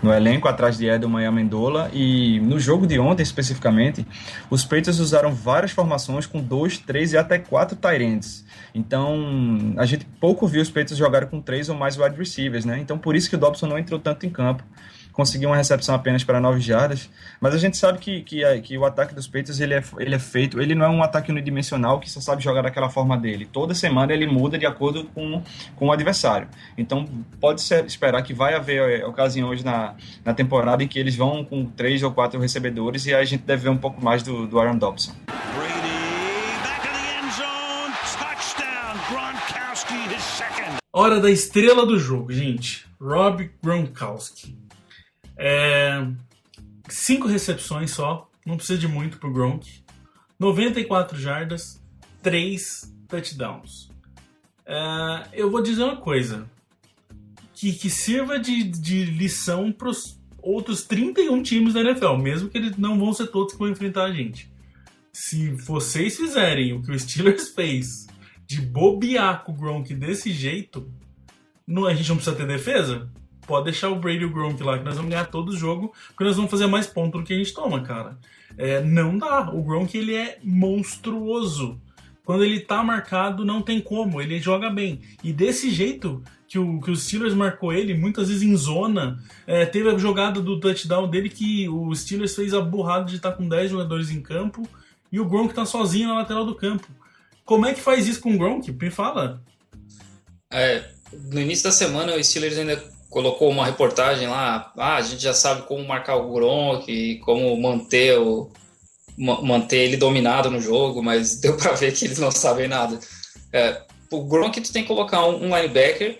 no elenco, atrás de Edelman e Amendola, e no jogo de ontem especificamente, os Patriots usaram várias formações com 2, 3 e até 4 tight ends. Então, a gente pouco viu os Patriots jogarem com 3 ou mais wide receivers, né? Então, por isso que o Dobson não entrou tanto em campo. Conseguiu uma recepção apenas para 9 jardas, mas a gente sabe que o ataque dos Patriots ele é feito, ele não é um ataque unidimensional que só sabe jogar daquela forma dele. Toda semana ele muda de acordo com o adversário. Então pode esperar que vai haver ocasiões na temporada em que eles vão com 3 ou 4 recebedores e aí a gente deve ver um pouco mais do Aaron Dobson. Hora da estrela do jogo, gente. Rob Gronkowski. 5 recepções só, não precisa de muito pro Gronk. 94 jardas, 3 touchdowns. Eu vou dizer uma coisa, que sirva de lição pros outros 31 times da NFL, mesmo que eles não vão ser todos que vão enfrentar a gente. Se vocês fizerem o que o Steelers fez, de bobear com o Gronk desse jeito, a gente não precisa ter defesa? Pode deixar o Brady e o Gronk lá, que nós vamos ganhar todo o jogo, porque nós vamos fazer mais pontos do que a gente toma, cara. Não dá. O Gronk, ele é monstruoso. Quando ele tá marcado, não tem como. Ele joga bem. E desse jeito que o Steelers marcou ele, muitas vezes em zona, teve a jogada do touchdown dele que o Steelers fez a burrada de estar com 10 jogadores em campo e o Gronk tá sozinho na lateral do campo. Como é que faz isso com o Gronk? Me fala. No início da semana, o Steelers ainda colocou uma reportagem lá, a gente já sabe como marcar o Gronk e como manter ele dominado no jogo, mas deu pra ver que eles não sabem nada. O Gronk tu tem que colocar um linebacker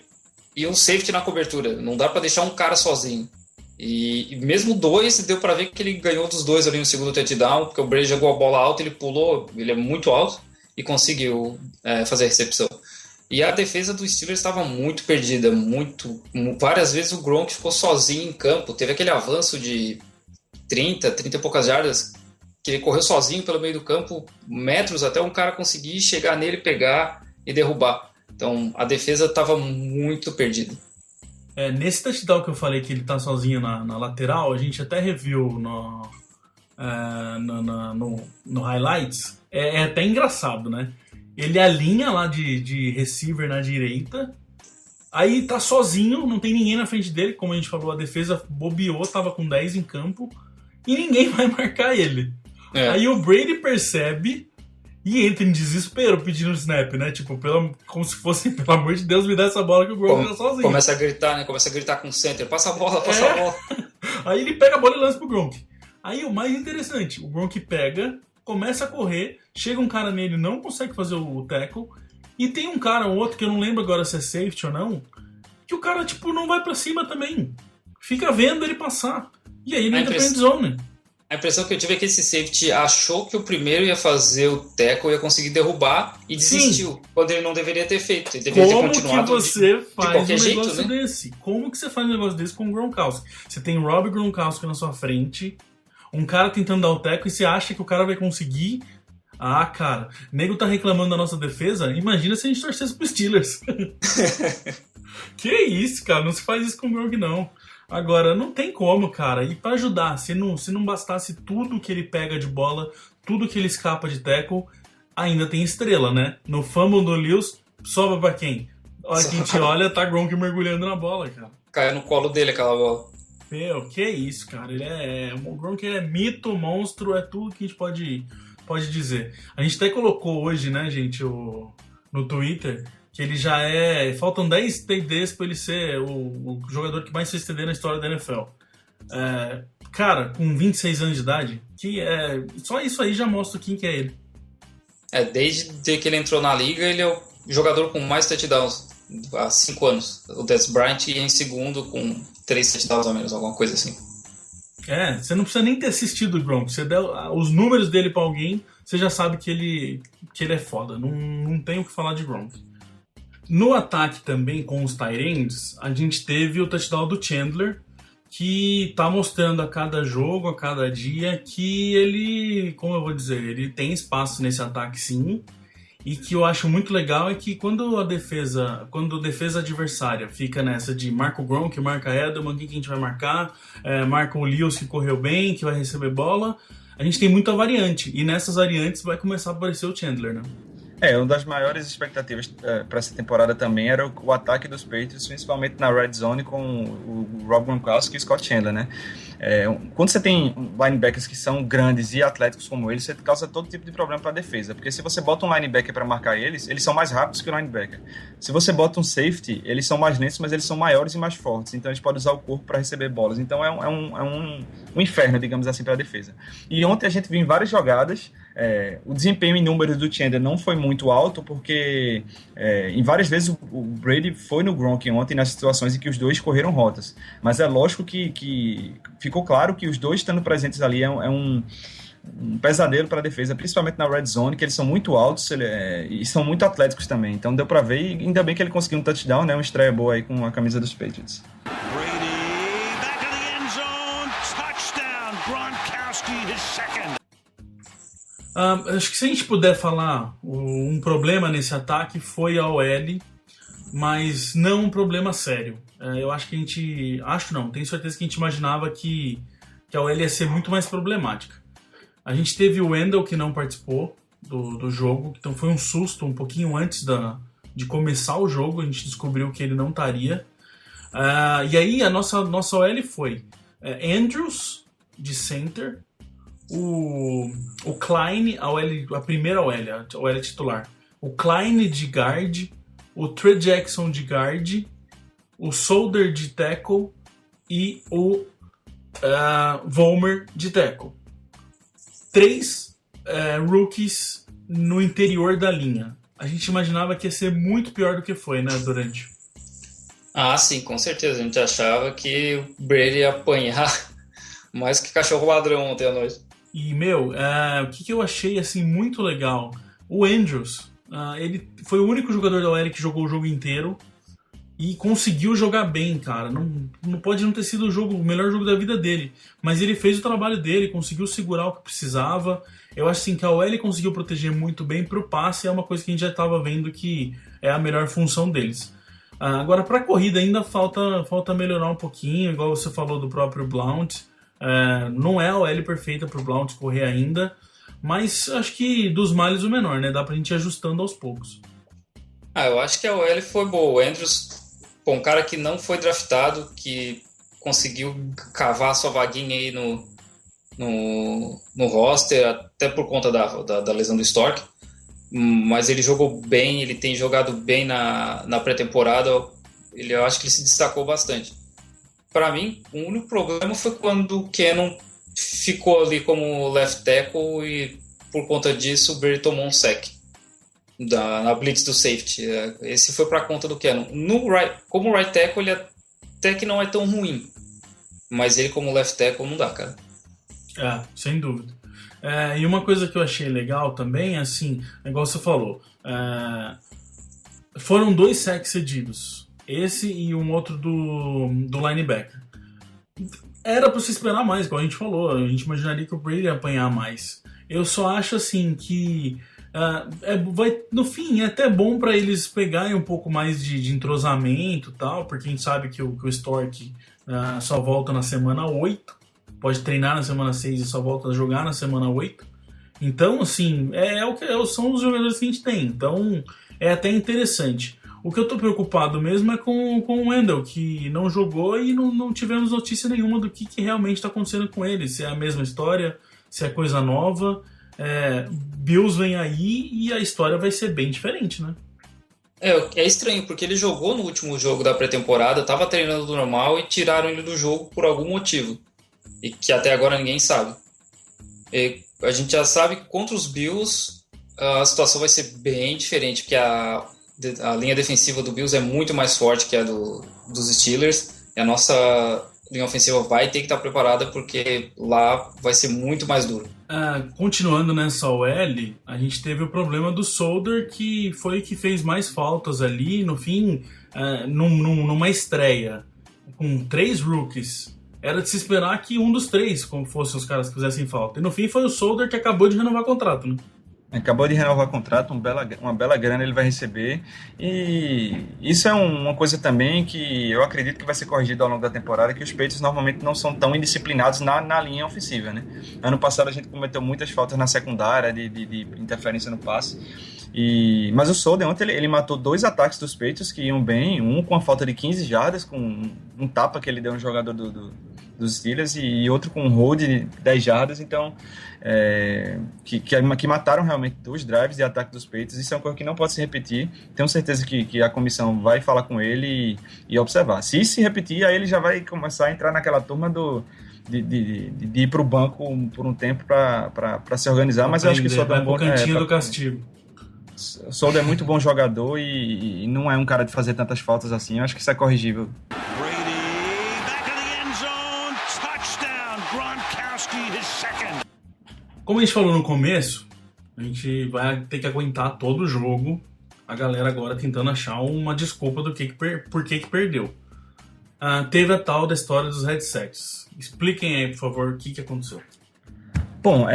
e um safety na cobertura, não dá pra deixar um cara sozinho. E mesmo 2, deu pra ver que ele ganhou dos 2 ali no segundo touchdown, porque o Brady jogou a bola alta, ele pulou, ele é muito alto e conseguiu fazer a recepção. E a defesa do Steelers estava muito perdida, várias vezes o Gronk ficou sozinho em campo, teve aquele avanço de 30 e poucas jardas, que ele correu sozinho pelo meio do campo, metros até um cara conseguir chegar nele, pegar e derrubar. Então a defesa estava muito perdida. Nesse touchdown que eu falei que ele tá sozinho na lateral, a gente até reviu no highlights, é até engraçado, né? Ele alinha lá de receiver na direita, aí tá sozinho, não tem ninguém na frente dele, como a gente falou, a defesa bobeou, tava com 10 em campo, e ninguém vai marcar ele. Aí o Brady percebe e entra em desespero pedindo snap, né? Tipo, como se fosse, pelo amor de Deus, me dá essa bola que o Gronk tá sozinho. Começa a gritar, né? Começa a gritar com o center, passa a bola. Aí ele pega a bola e lança pro Gronk. Aí o mais interessante, o Gronk pega, começa a correr, chega um cara nele, não consegue fazer o tackle, e tem um cara ou outro, que eu não lembro agora se é safety ou não, que o cara, tipo, não vai pra cima também. Fica vendo ele passar. E aí ele entra pra endzone. A impressão que eu tive é que esse safety achou que o primeiro ia fazer o tackle, ia conseguir derrubar e desistiu. Sim. Quando ele não deveria ter feito. Ele deveria ter continuado que você faz de um jeito, negócio né? desse? Como que você faz um negócio desse com o Gronkowski? Você tem Rob Gronkowski na sua frente, um cara tentando dar o tackle e você acha que o cara vai conseguir... cara, o nego tá reclamando da nossa defesa, imagina se a gente torcesse pro Steelers. Que isso, cara, não se faz isso com o Gronk, não. Agora, não tem como, cara, e pra ajudar, se não bastasse tudo que ele pega de bola, tudo que ele escapa de tackle, ainda tem estrela, né? No fumble do Lewis, sobra pra quem? A hora que a gente olha, tá Gronk mergulhando na bola, cara. Caiu no colo dele aquela bola. Meu, que isso, cara, o Gronk é mito, monstro, é tudo que a gente pode dizer. A gente até colocou hoje, né, gente, no Twitter, que ele já faltam 10 TDs pra ele ser o jogador que mais fez TD na história da NFL. cara, com 26 anos de idade, que só isso aí já mostra quem que é ele. Desde que ele entrou na liga, ele é o jogador com mais touchdowns há 5 anos. O Dez Bryant ia em segundo com 3 touchdowns ao menos, alguma coisa assim. Você não precisa nem ter assistido o Gronk. Você der os números dele pra alguém, você já sabe que ele é foda. Não tem o que falar de Gronk. No ataque também, com os tight ends, a gente teve o touchdown do Chandler, que tá mostrando a cada jogo, a cada dia, que ele, como eu vou dizer, ele tem espaço nesse ataque sim. E que eu acho muito legal é que quando a defesa adversária fica nessa de marca o Gronk, marca Edelman, quem que a gente vai marcar, marca o Lewis que correu bem, que vai receber bola, a gente tem muita variante. E nessas variantes vai começar a aparecer o Chandler, né? Uma das maiores expectativas para essa temporada também era o ataque dos Patriots, principalmente na red zone com o Rob Gronkowski e o Scott Chandler, né? Quando você tem linebackers que são grandes e atléticos como eles, você causa todo tipo de problema para a defesa, porque se você bota um linebacker para marcar eles são mais rápidos que o linebacker. Se você bota um safety, eles são mais lentos, mas eles são maiores e mais fortes, então eles podem usar o corpo para receber bolas. Então é um inferno, digamos assim, para a defesa. E ontem a gente viu em várias jogadas, o desempenho em números do Chandler não foi muito alto, porque em várias vezes o Brady foi no Gronk ontem nas situações em que os dois correram rotas. Mas é lógico que ficou claro que os dois estando presentes ali é um pesadelo para a defesa, principalmente na red zone, que eles são muito altos e são muito atléticos também. Então deu para ver, e ainda bem que ele conseguiu um touchdown, né? Uma estreia boa aí com a camisa dos Patriots. Brady, back of the end zone, touchdown, Gronkowski, his second. Acho que se a gente puder falar, um problema nesse ataque foi a OL, mas não um problema sério. Eu acho que tenho certeza que a gente imaginava que a OL ia ser muito mais problemática. A gente teve o Wendell que não participou do jogo, então foi um susto um pouquinho antes de começar o jogo, a gente descobriu que ele não estaria. E aí a nossa OL foi Andrews de center, o Klein, a primeira OL, a OL titular, o Klein de guard, o Trey Jackson de guard, o Solder de tackle e o Vollmer de tackle. 3 rookies no interior da linha. A gente imaginava que ia ser muito pior do que foi, né, Durante? Sim, com certeza. A gente achava que o Brady ia apanhar mais que cachorro ladrão ontem à noite. E, o que eu achei assim muito legal, o Andrews, ele foi o único jogador da OL que jogou o jogo inteiro e conseguiu jogar bem, cara. Não pode não ter sido o melhor jogo da vida dele, mas ele fez o trabalho dele, conseguiu segurar o que precisava. Eu acho assim, que a OL conseguiu proteger muito bem pro passe, é uma coisa que a gente já estava vendo que é a melhor função deles. Agora, para a corrida ainda falta melhorar um pouquinho, igual você falou do próprio Blount. Não é a OL perfeita pro Blount correr ainda, mas acho que dos males o menor, né? Dá pra gente ir ajustando aos poucos. Eu acho que a OL foi boa. O Andrews, um cara que não foi draftado, que conseguiu cavar sua vaguinha aí no roster, até por conta da lesão do Stork, mas ele jogou bem, ele tem jogado bem na pré-temporada, eu acho que ele se destacou bastante. Para mim, o único problema foi quando o Cannon ficou ali como left tackle e por conta disso o Brady tomou um sack na blitz do safety. Esse foi para conta do Cannon. Como right tackle, ele até que não é tão ruim, mas ele como left tackle não dá, cara. Sem dúvida. E uma coisa que eu achei legal também, assim, igual você falou, foram 2 sacks cedidos. Esse e um outro do linebacker. Era pra se esperar mais, como a gente falou. A gente imaginaria que o Brady ia apanhar mais. Eu só acho assim que no fim é até bom pra eles pegarem um pouco mais de entrosamento e tal, porque a gente sabe que o Stork só volta na semana 8, pode treinar na semana 6 e só volta a jogar na semana 8. Então, assim, são os jogadores que a gente tem. Então, é até interessante. O que eu tô preocupado mesmo é com o Wendell, que não jogou e não tivemos notícia nenhuma do que realmente está acontecendo com ele. Se é a mesma história, se é coisa nova. Bills vem aí e a história vai ser bem diferente, né? É estranho, porque ele jogou no último jogo da pré-temporada, estava treinando normal e tiraram ele do jogo por algum motivo. e que até agora ninguém sabe. E a gente já sabe que contra os Bills a situação vai ser bem diferente, porque a linha defensiva do Bills é muito mais forte que a dos Steelers, e a nossa linha ofensiva vai ter que estar preparada, porque lá vai ser muito mais duro. Continuando nessa OL, a gente teve o problema do Solder, que foi que fez mais faltas ali, no fim, numa estreia, com 3 rookies. Era de se esperar que um dos 3, como fossem os caras que fizessem falta. E no fim foi o Solder que acabou de renovar contrato, né? Acabou de renovar o contrato, uma bela grana ele vai receber, e isso é uma coisa também que eu acredito que vai ser corrigido ao longo da temporada, que os Patriots normalmente não são tão indisciplinados na linha ofensiva, né? Ano passado a gente cometeu muitas faltas na secundária, de interferência no passe, mas o Solder ontem ele matou 2 ataques dos Patriots que iam bem, um com a falta de 15 jardas, com um tapa que ele deu no jogador dos Steelers, e outro com um hold de 10 jardas, então que mataram realmente 2 drives de ataque dos Patriots. Isso é uma coisa que não pode se repetir. Tenho certeza que a comissão vai falar com ele e observar. Se isso se repetir, aí ele já vai começar a entrar naquela turma de ir para o banco por um tempo para se organizar, mas eu acho que o Solder é um bom cantinho do castigo. O Solder é muito bom jogador e não é um cara de fazer tantas faltas assim. Eu acho que isso é corrigível. Como a gente falou no começo, a gente vai ter que aguentar todo o jogo, a galera agora tentando achar uma desculpa do por que perdeu. Teve a tal da história dos headsets. Expliquem aí, por favor, o que aconteceu. Bom,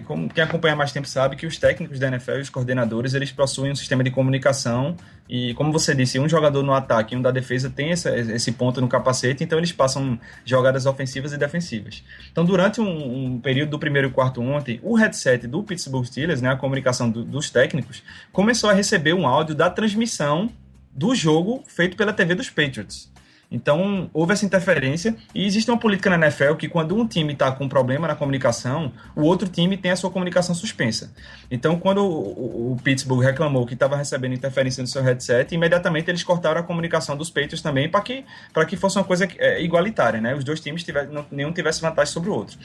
como quem acompanha mais tempo sabe que os técnicos da NFL e os coordenadores, eles possuem um sistema de comunicação e, como você disse, um jogador no ataque e um da defesa tem esse ponto no capacete, então eles passam jogadas ofensivas e defensivas. Então, durante um período do primeiro quarto ontem, o headset do Pittsburgh Steelers, né, a comunicação dos técnicos, começou a receber um áudio da transmissão do jogo feito pela TV dos Patriots. Então, houve essa interferência e existe uma política na NFL que quando um time está com um problema na comunicação, o outro time tem a sua comunicação suspensa. Então, quando o Pittsburgh reclamou que estava recebendo interferência no seu headset, imediatamente eles cortaram a comunicação dos Patriots também para que fosse uma coisa igualitária, né? Os dois times nenhum tivesse vantagem sobre o outro.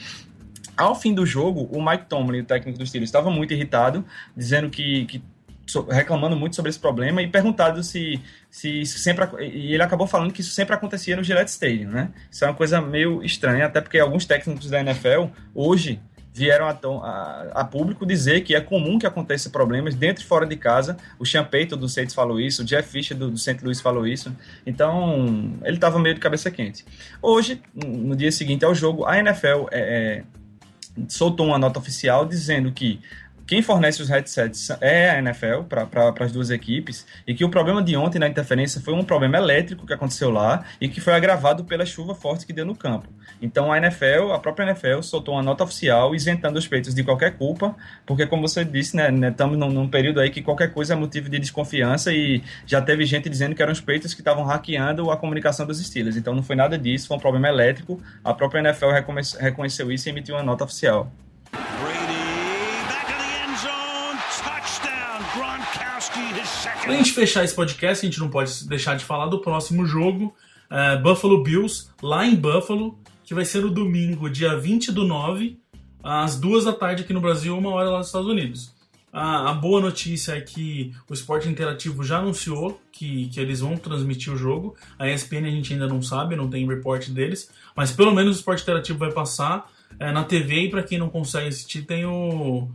Ao fim do jogo, o Mike Tomlin, o técnico dos Steelers, estava muito irritado, dizendo reclamando muito sobre esse problema e perguntado se isso sempre... E ele acabou falando que isso sempre acontecia no Gillette Stadium, né? Isso é uma coisa meio estranha, até porque alguns técnicos da NFL hoje vieram a público dizer que é comum que aconteça problemas dentro e fora de casa. O Sean Payton do Saints falou isso, o Jeff Fisher do St. Louis falou isso. Então, ele estava meio de cabeça quente. Hoje, no dia seguinte ao jogo, a NFL soltou uma nota oficial dizendo que quem fornece os headsets é a NFL para as duas equipes e que o problema de ontem na interferência foi um problema elétrico que aconteceu lá e que foi agravado pela chuva forte que deu no campo. Então a própria NFL soltou uma nota oficial isentando os Patriots de qualquer culpa, porque como você disse, né, estamos num período aí que qualquer coisa é motivo de desconfiança e já teve gente dizendo que eram os Patriots que estavam hackeando a comunicação dos Steelers. Então não foi nada disso, foi um problema elétrico. A própria NFL reconheceu isso e emitiu uma nota oficial. Pra gente fechar esse podcast, a gente não pode deixar de falar do próximo jogo, Buffalo Bills, lá em Buffalo, que vai ser no domingo, dia 20/9, às 2 da tarde aqui no Brasil, 1 hora lá nos Estados Unidos. A boa notícia é que o Esporte Interativo já anunciou que eles vão transmitir o jogo. A ESPN a gente ainda não sabe, não tem report deles, mas pelo menos o Esporte Interativo vai passar na TV, e para quem não consegue assistir tem o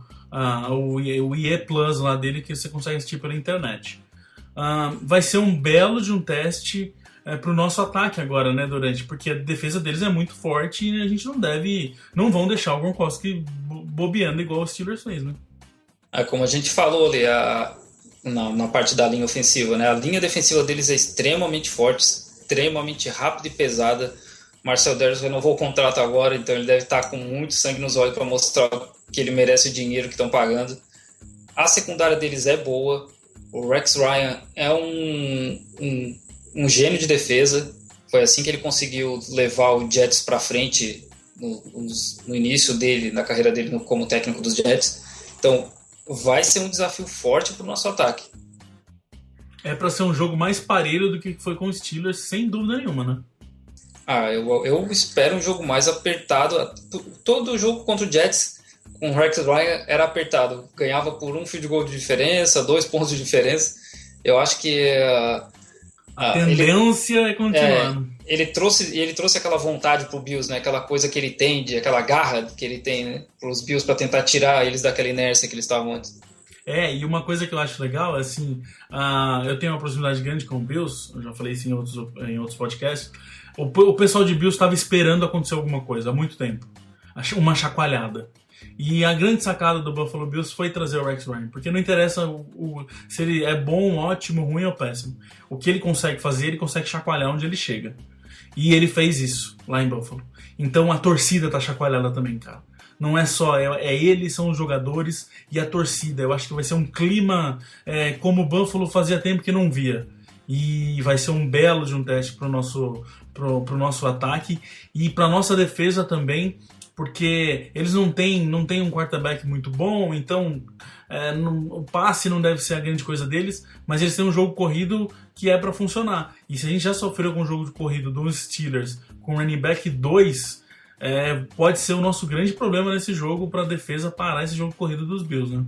EA Plus lá dele, que você consegue assistir pela internet. Vai ser um belo de um teste pro nosso ataque agora, né, Durante? Porque a defesa deles é muito forte e a gente não vão deixar o Gronkowski bobeando igual o Steelers fez, né? Como a gente falou ali na parte da linha ofensiva, né? A linha defensiva deles é extremamente forte, extremamente rápida e pesada. Marcel Darius renovou o contrato agora, então ele deve estar com muito sangue nos olhos para mostrar que ele merece o dinheiro que estão pagando. A secundária deles é boa. O Rex Ryan é um gênio de defesa. Foi assim que ele conseguiu levar o Jets para frente no início dele, na carreira dele como técnico dos Jets. Então, vai ser um desafio forte para o nosso ataque. É para ser um jogo mais parelho do que foi com os Steelers, sem dúvida nenhuma, né? Eu espero um jogo mais apertado. Todo jogo contra o Jets com o Rex Ryan era apertado. Ganhava por 1 field goal de diferença, 2 pontos de diferença. Eu acho que a tendência é continuar. Ele trouxe aquela vontade pro Bills, né? Aquela coisa que ele tem, aquela garra que ele tem, né? Pros Bills para tentar tirar eles daquela inércia que eles estavam antes. E uma coisa que eu acho legal é assim, eu tenho uma proximidade grande com o Bills, eu já falei isso em outros podcasts. O pessoal de Bills estava esperando acontecer alguma coisa há muito tempo, uma chacoalhada. E a grande sacada do Buffalo Bills foi trazer o Rex Ryan, porque não interessa se ele é bom, ótimo, ruim ou péssimo. O que ele consegue fazer, ele consegue chacoalhar onde ele chega. E ele fez isso lá em Buffalo. Então a torcida tá chacoalhada também, cara. Não é só, eles, são os jogadores e a torcida. Eu acho que vai ser um clima como o Buffalo fazia tempo que não via. E vai ser um belo de um teste pro nosso ataque e pra nossa defesa também, porque eles não têm um quarterback muito bom, então o passe não deve ser a grande coisa deles, mas eles têm um jogo corrido que é pra funcionar. E se a gente já sofreu com o jogo de corrido dos Steelers com running back 2, pode ser o nosso grande problema nesse jogo para a defesa parar esse jogo corrido dos Bills, né?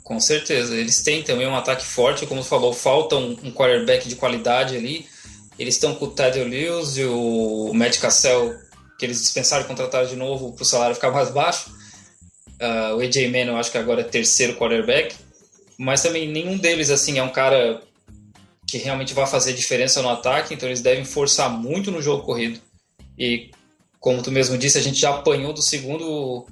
Com certeza. Eles têm também um ataque forte, como você falou, falta um quarterback de qualidade ali. Eles estão com o Ted Lewis e o Matt Cassell, que eles dispensaram e contrataram de novo para o salário ficar mais baixo. O AJ Manuel, acho que agora é 3º quarterback. Mas também nenhum deles assim é um cara que realmente vai fazer diferença no ataque, então eles devem forçar muito no jogo corrido. E como tu mesmo disse, a gente já apanhou do segundo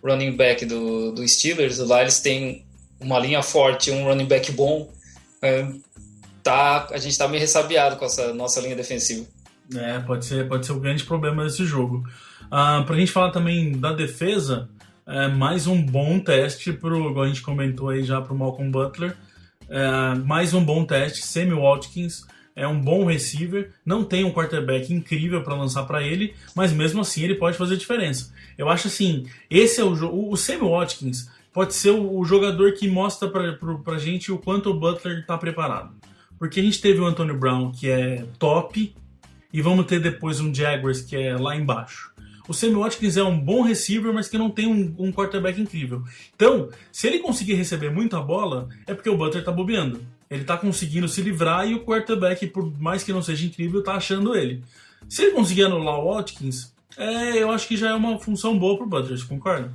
running back do Steelers. Lá eles têm uma linha forte, um running back bom. A gente tá meio ressabiado com essa nossa linha defensiva. Pode ser o grande problema desse jogo. Pra gente falar também da defesa, mais um bom teste igual a gente comentou aí já pro Malcolm Butler. Mais um bom teste. Sammy Watkins é um bom receiver, não tem um quarterback incrível para lançar para ele, mas mesmo assim ele pode fazer diferença. Eu acho assim, esse é o Sammy Watkins pode ser o jogador que mostra pra gente o quanto o Butler está preparado. Porque a gente teve o Antonio Brown, que é top, e vamos ter depois um Jaguars, que é lá embaixo. O Sammy Watkins é um bom receiver, mas que não tem um quarterback incrível. Então, se ele conseguir receber muita bola, é porque o Butler tá bobeando. Ele tá conseguindo se livrar e o quarterback, por mais que não seja incrível, tá achando ele. Se ele conseguir anular o Watkins, eu acho que já é uma função boa pro Butler, você concorda?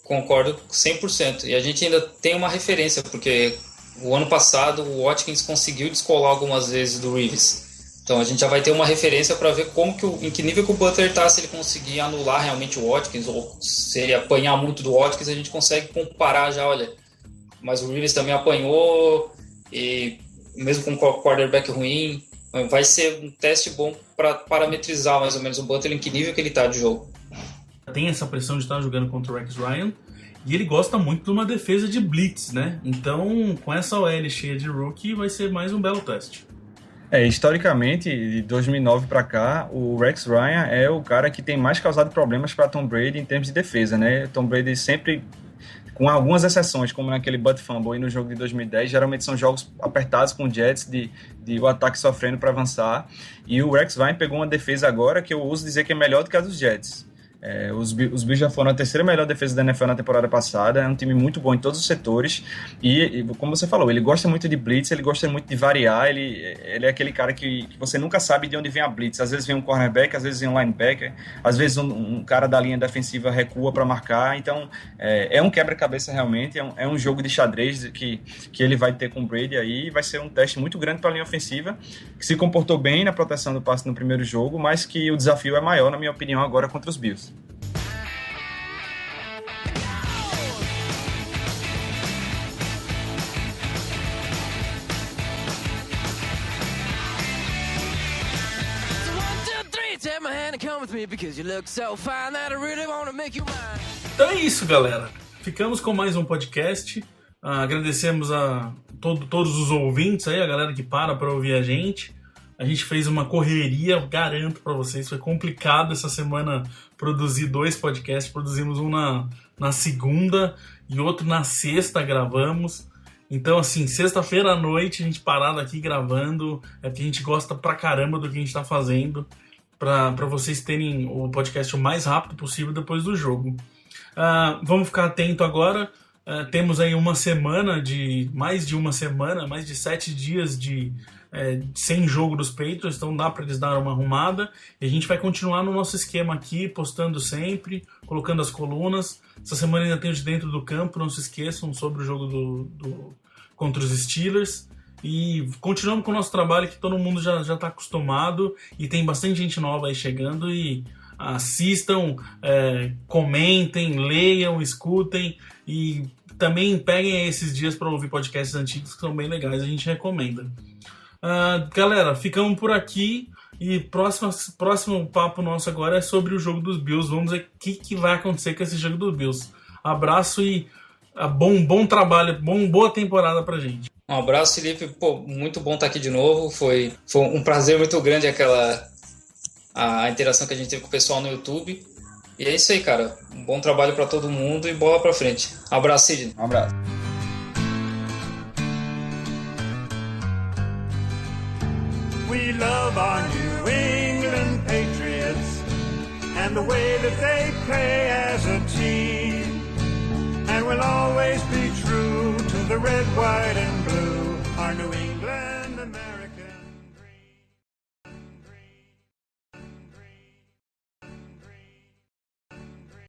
Concordo 100%. E a gente ainda tem uma referência, porque o ano passado o Watkins conseguiu descolar algumas vezes do Reeves. Então a gente já vai ter uma referência para ver em que nível que o Butler tá, se ele conseguir anular realmente o Watkins, ou se ele apanhar muito do Watkins, a gente consegue comparar já, olha. Mas o Reeves também apanhou, e mesmo com um quarterback ruim, vai ser um teste bom para parametrizar mais ou menos o Butler em que nível que ele tá de jogo. Tem essa pressão de estar jogando contra o Rex Ryan, e ele gosta muito de uma defesa de blitz, né? Então, com essa OL cheia de rookie, vai ser mais um belo teste. Historicamente, de 2009 para cá, o Rex Ryan é o cara que tem mais causado problemas para Tom Brady em termos de defesa, né? Tom Brady sempre, com algumas exceções, como naquele butt fumble e no jogo de 2010, geralmente são jogos apertados com o Jets, de o ataque sofrendo para avançar. E o Rex Ryan pegou uma defesa agora que eu uso dizer que é melhor do que a dos Jets. Os Bills já foram a terceira melhor defesa da NFL na temporada passada. É um time muito bom em todos os setores e como você falou, ele gosta muito de blitz, ele gosta muito de variar. Ele é aquele cara que você nunca sabe de onde vem a blitz. Às vezes vem um cornerback, às vezes vem um linebacker, às vezes um cara da linha defensiva recua para marcar. Então é um quebra-cabeça realmente, é um jogo de xadrez que ele vai ter com o Brady aí. Vai ser um teste muito grande para a linha ofensiva, que se comportou bem na proteção do passe no primeiro jogo, mas que o desafio é maior, na minha opinião, agora contra os Bills. Então é isso, galera. Ficamos com mais um podcast. Agradecemos a todos os ouvintes aí, a galera que para ouvir a gente. A gente fez uma correria, garanto pra vocês. Foi complicado essa semana produzir 2 podcasts. Produzimos um na segunda e outro na sexta, gravamos. Então, assim, sexta-feira à noite, a gente parado aqui gravando, é porque a gente gosta pra caramba do que a gente tá fazendo, pra vocês terem o podcast o mais rápido possível depois do jogo. Vamos ficar atento agora. Temos aí mais de 7 dias sem jogo dos Patriots, então dá para eles dar uma arrumada. E a gente vai continuar no nosso esquema aqui, postando sempre, colocando as colunas. Essa semana ainda tem o de dentro do campo, não se esqueçam sobre o jogo contra os Steelers. E continuamos com o nosso trabalho que todo mundo já está acostumado e tem bastante gente nova aí chegando. E assistam, comentem, leiam, escutem e também peguem esses dias para ouvir podcasts antigos que são bem legais, a gente recomenda. Galera, ficamos por aqui e próximo papo nosso agora é sobre o jogo dos Bills. Vamos ver o que vai acontecer com esse jogo dos Bills. Abraço e bom trabalho, boa temporada pra gente. Um abraço, Felipe. Pô, muito bom estar aqui de novo. Foi um prazer muito grande a interação que a gente teve com o pessoal no YouTube. E é isso aí, cara. Um bom trabalho para todo mundo e bola pra frente. Um abraço, Sidney. Um abraço. We love our New England Patriots and the way that they play as a team. And we'll always be true to the red, white, and blue.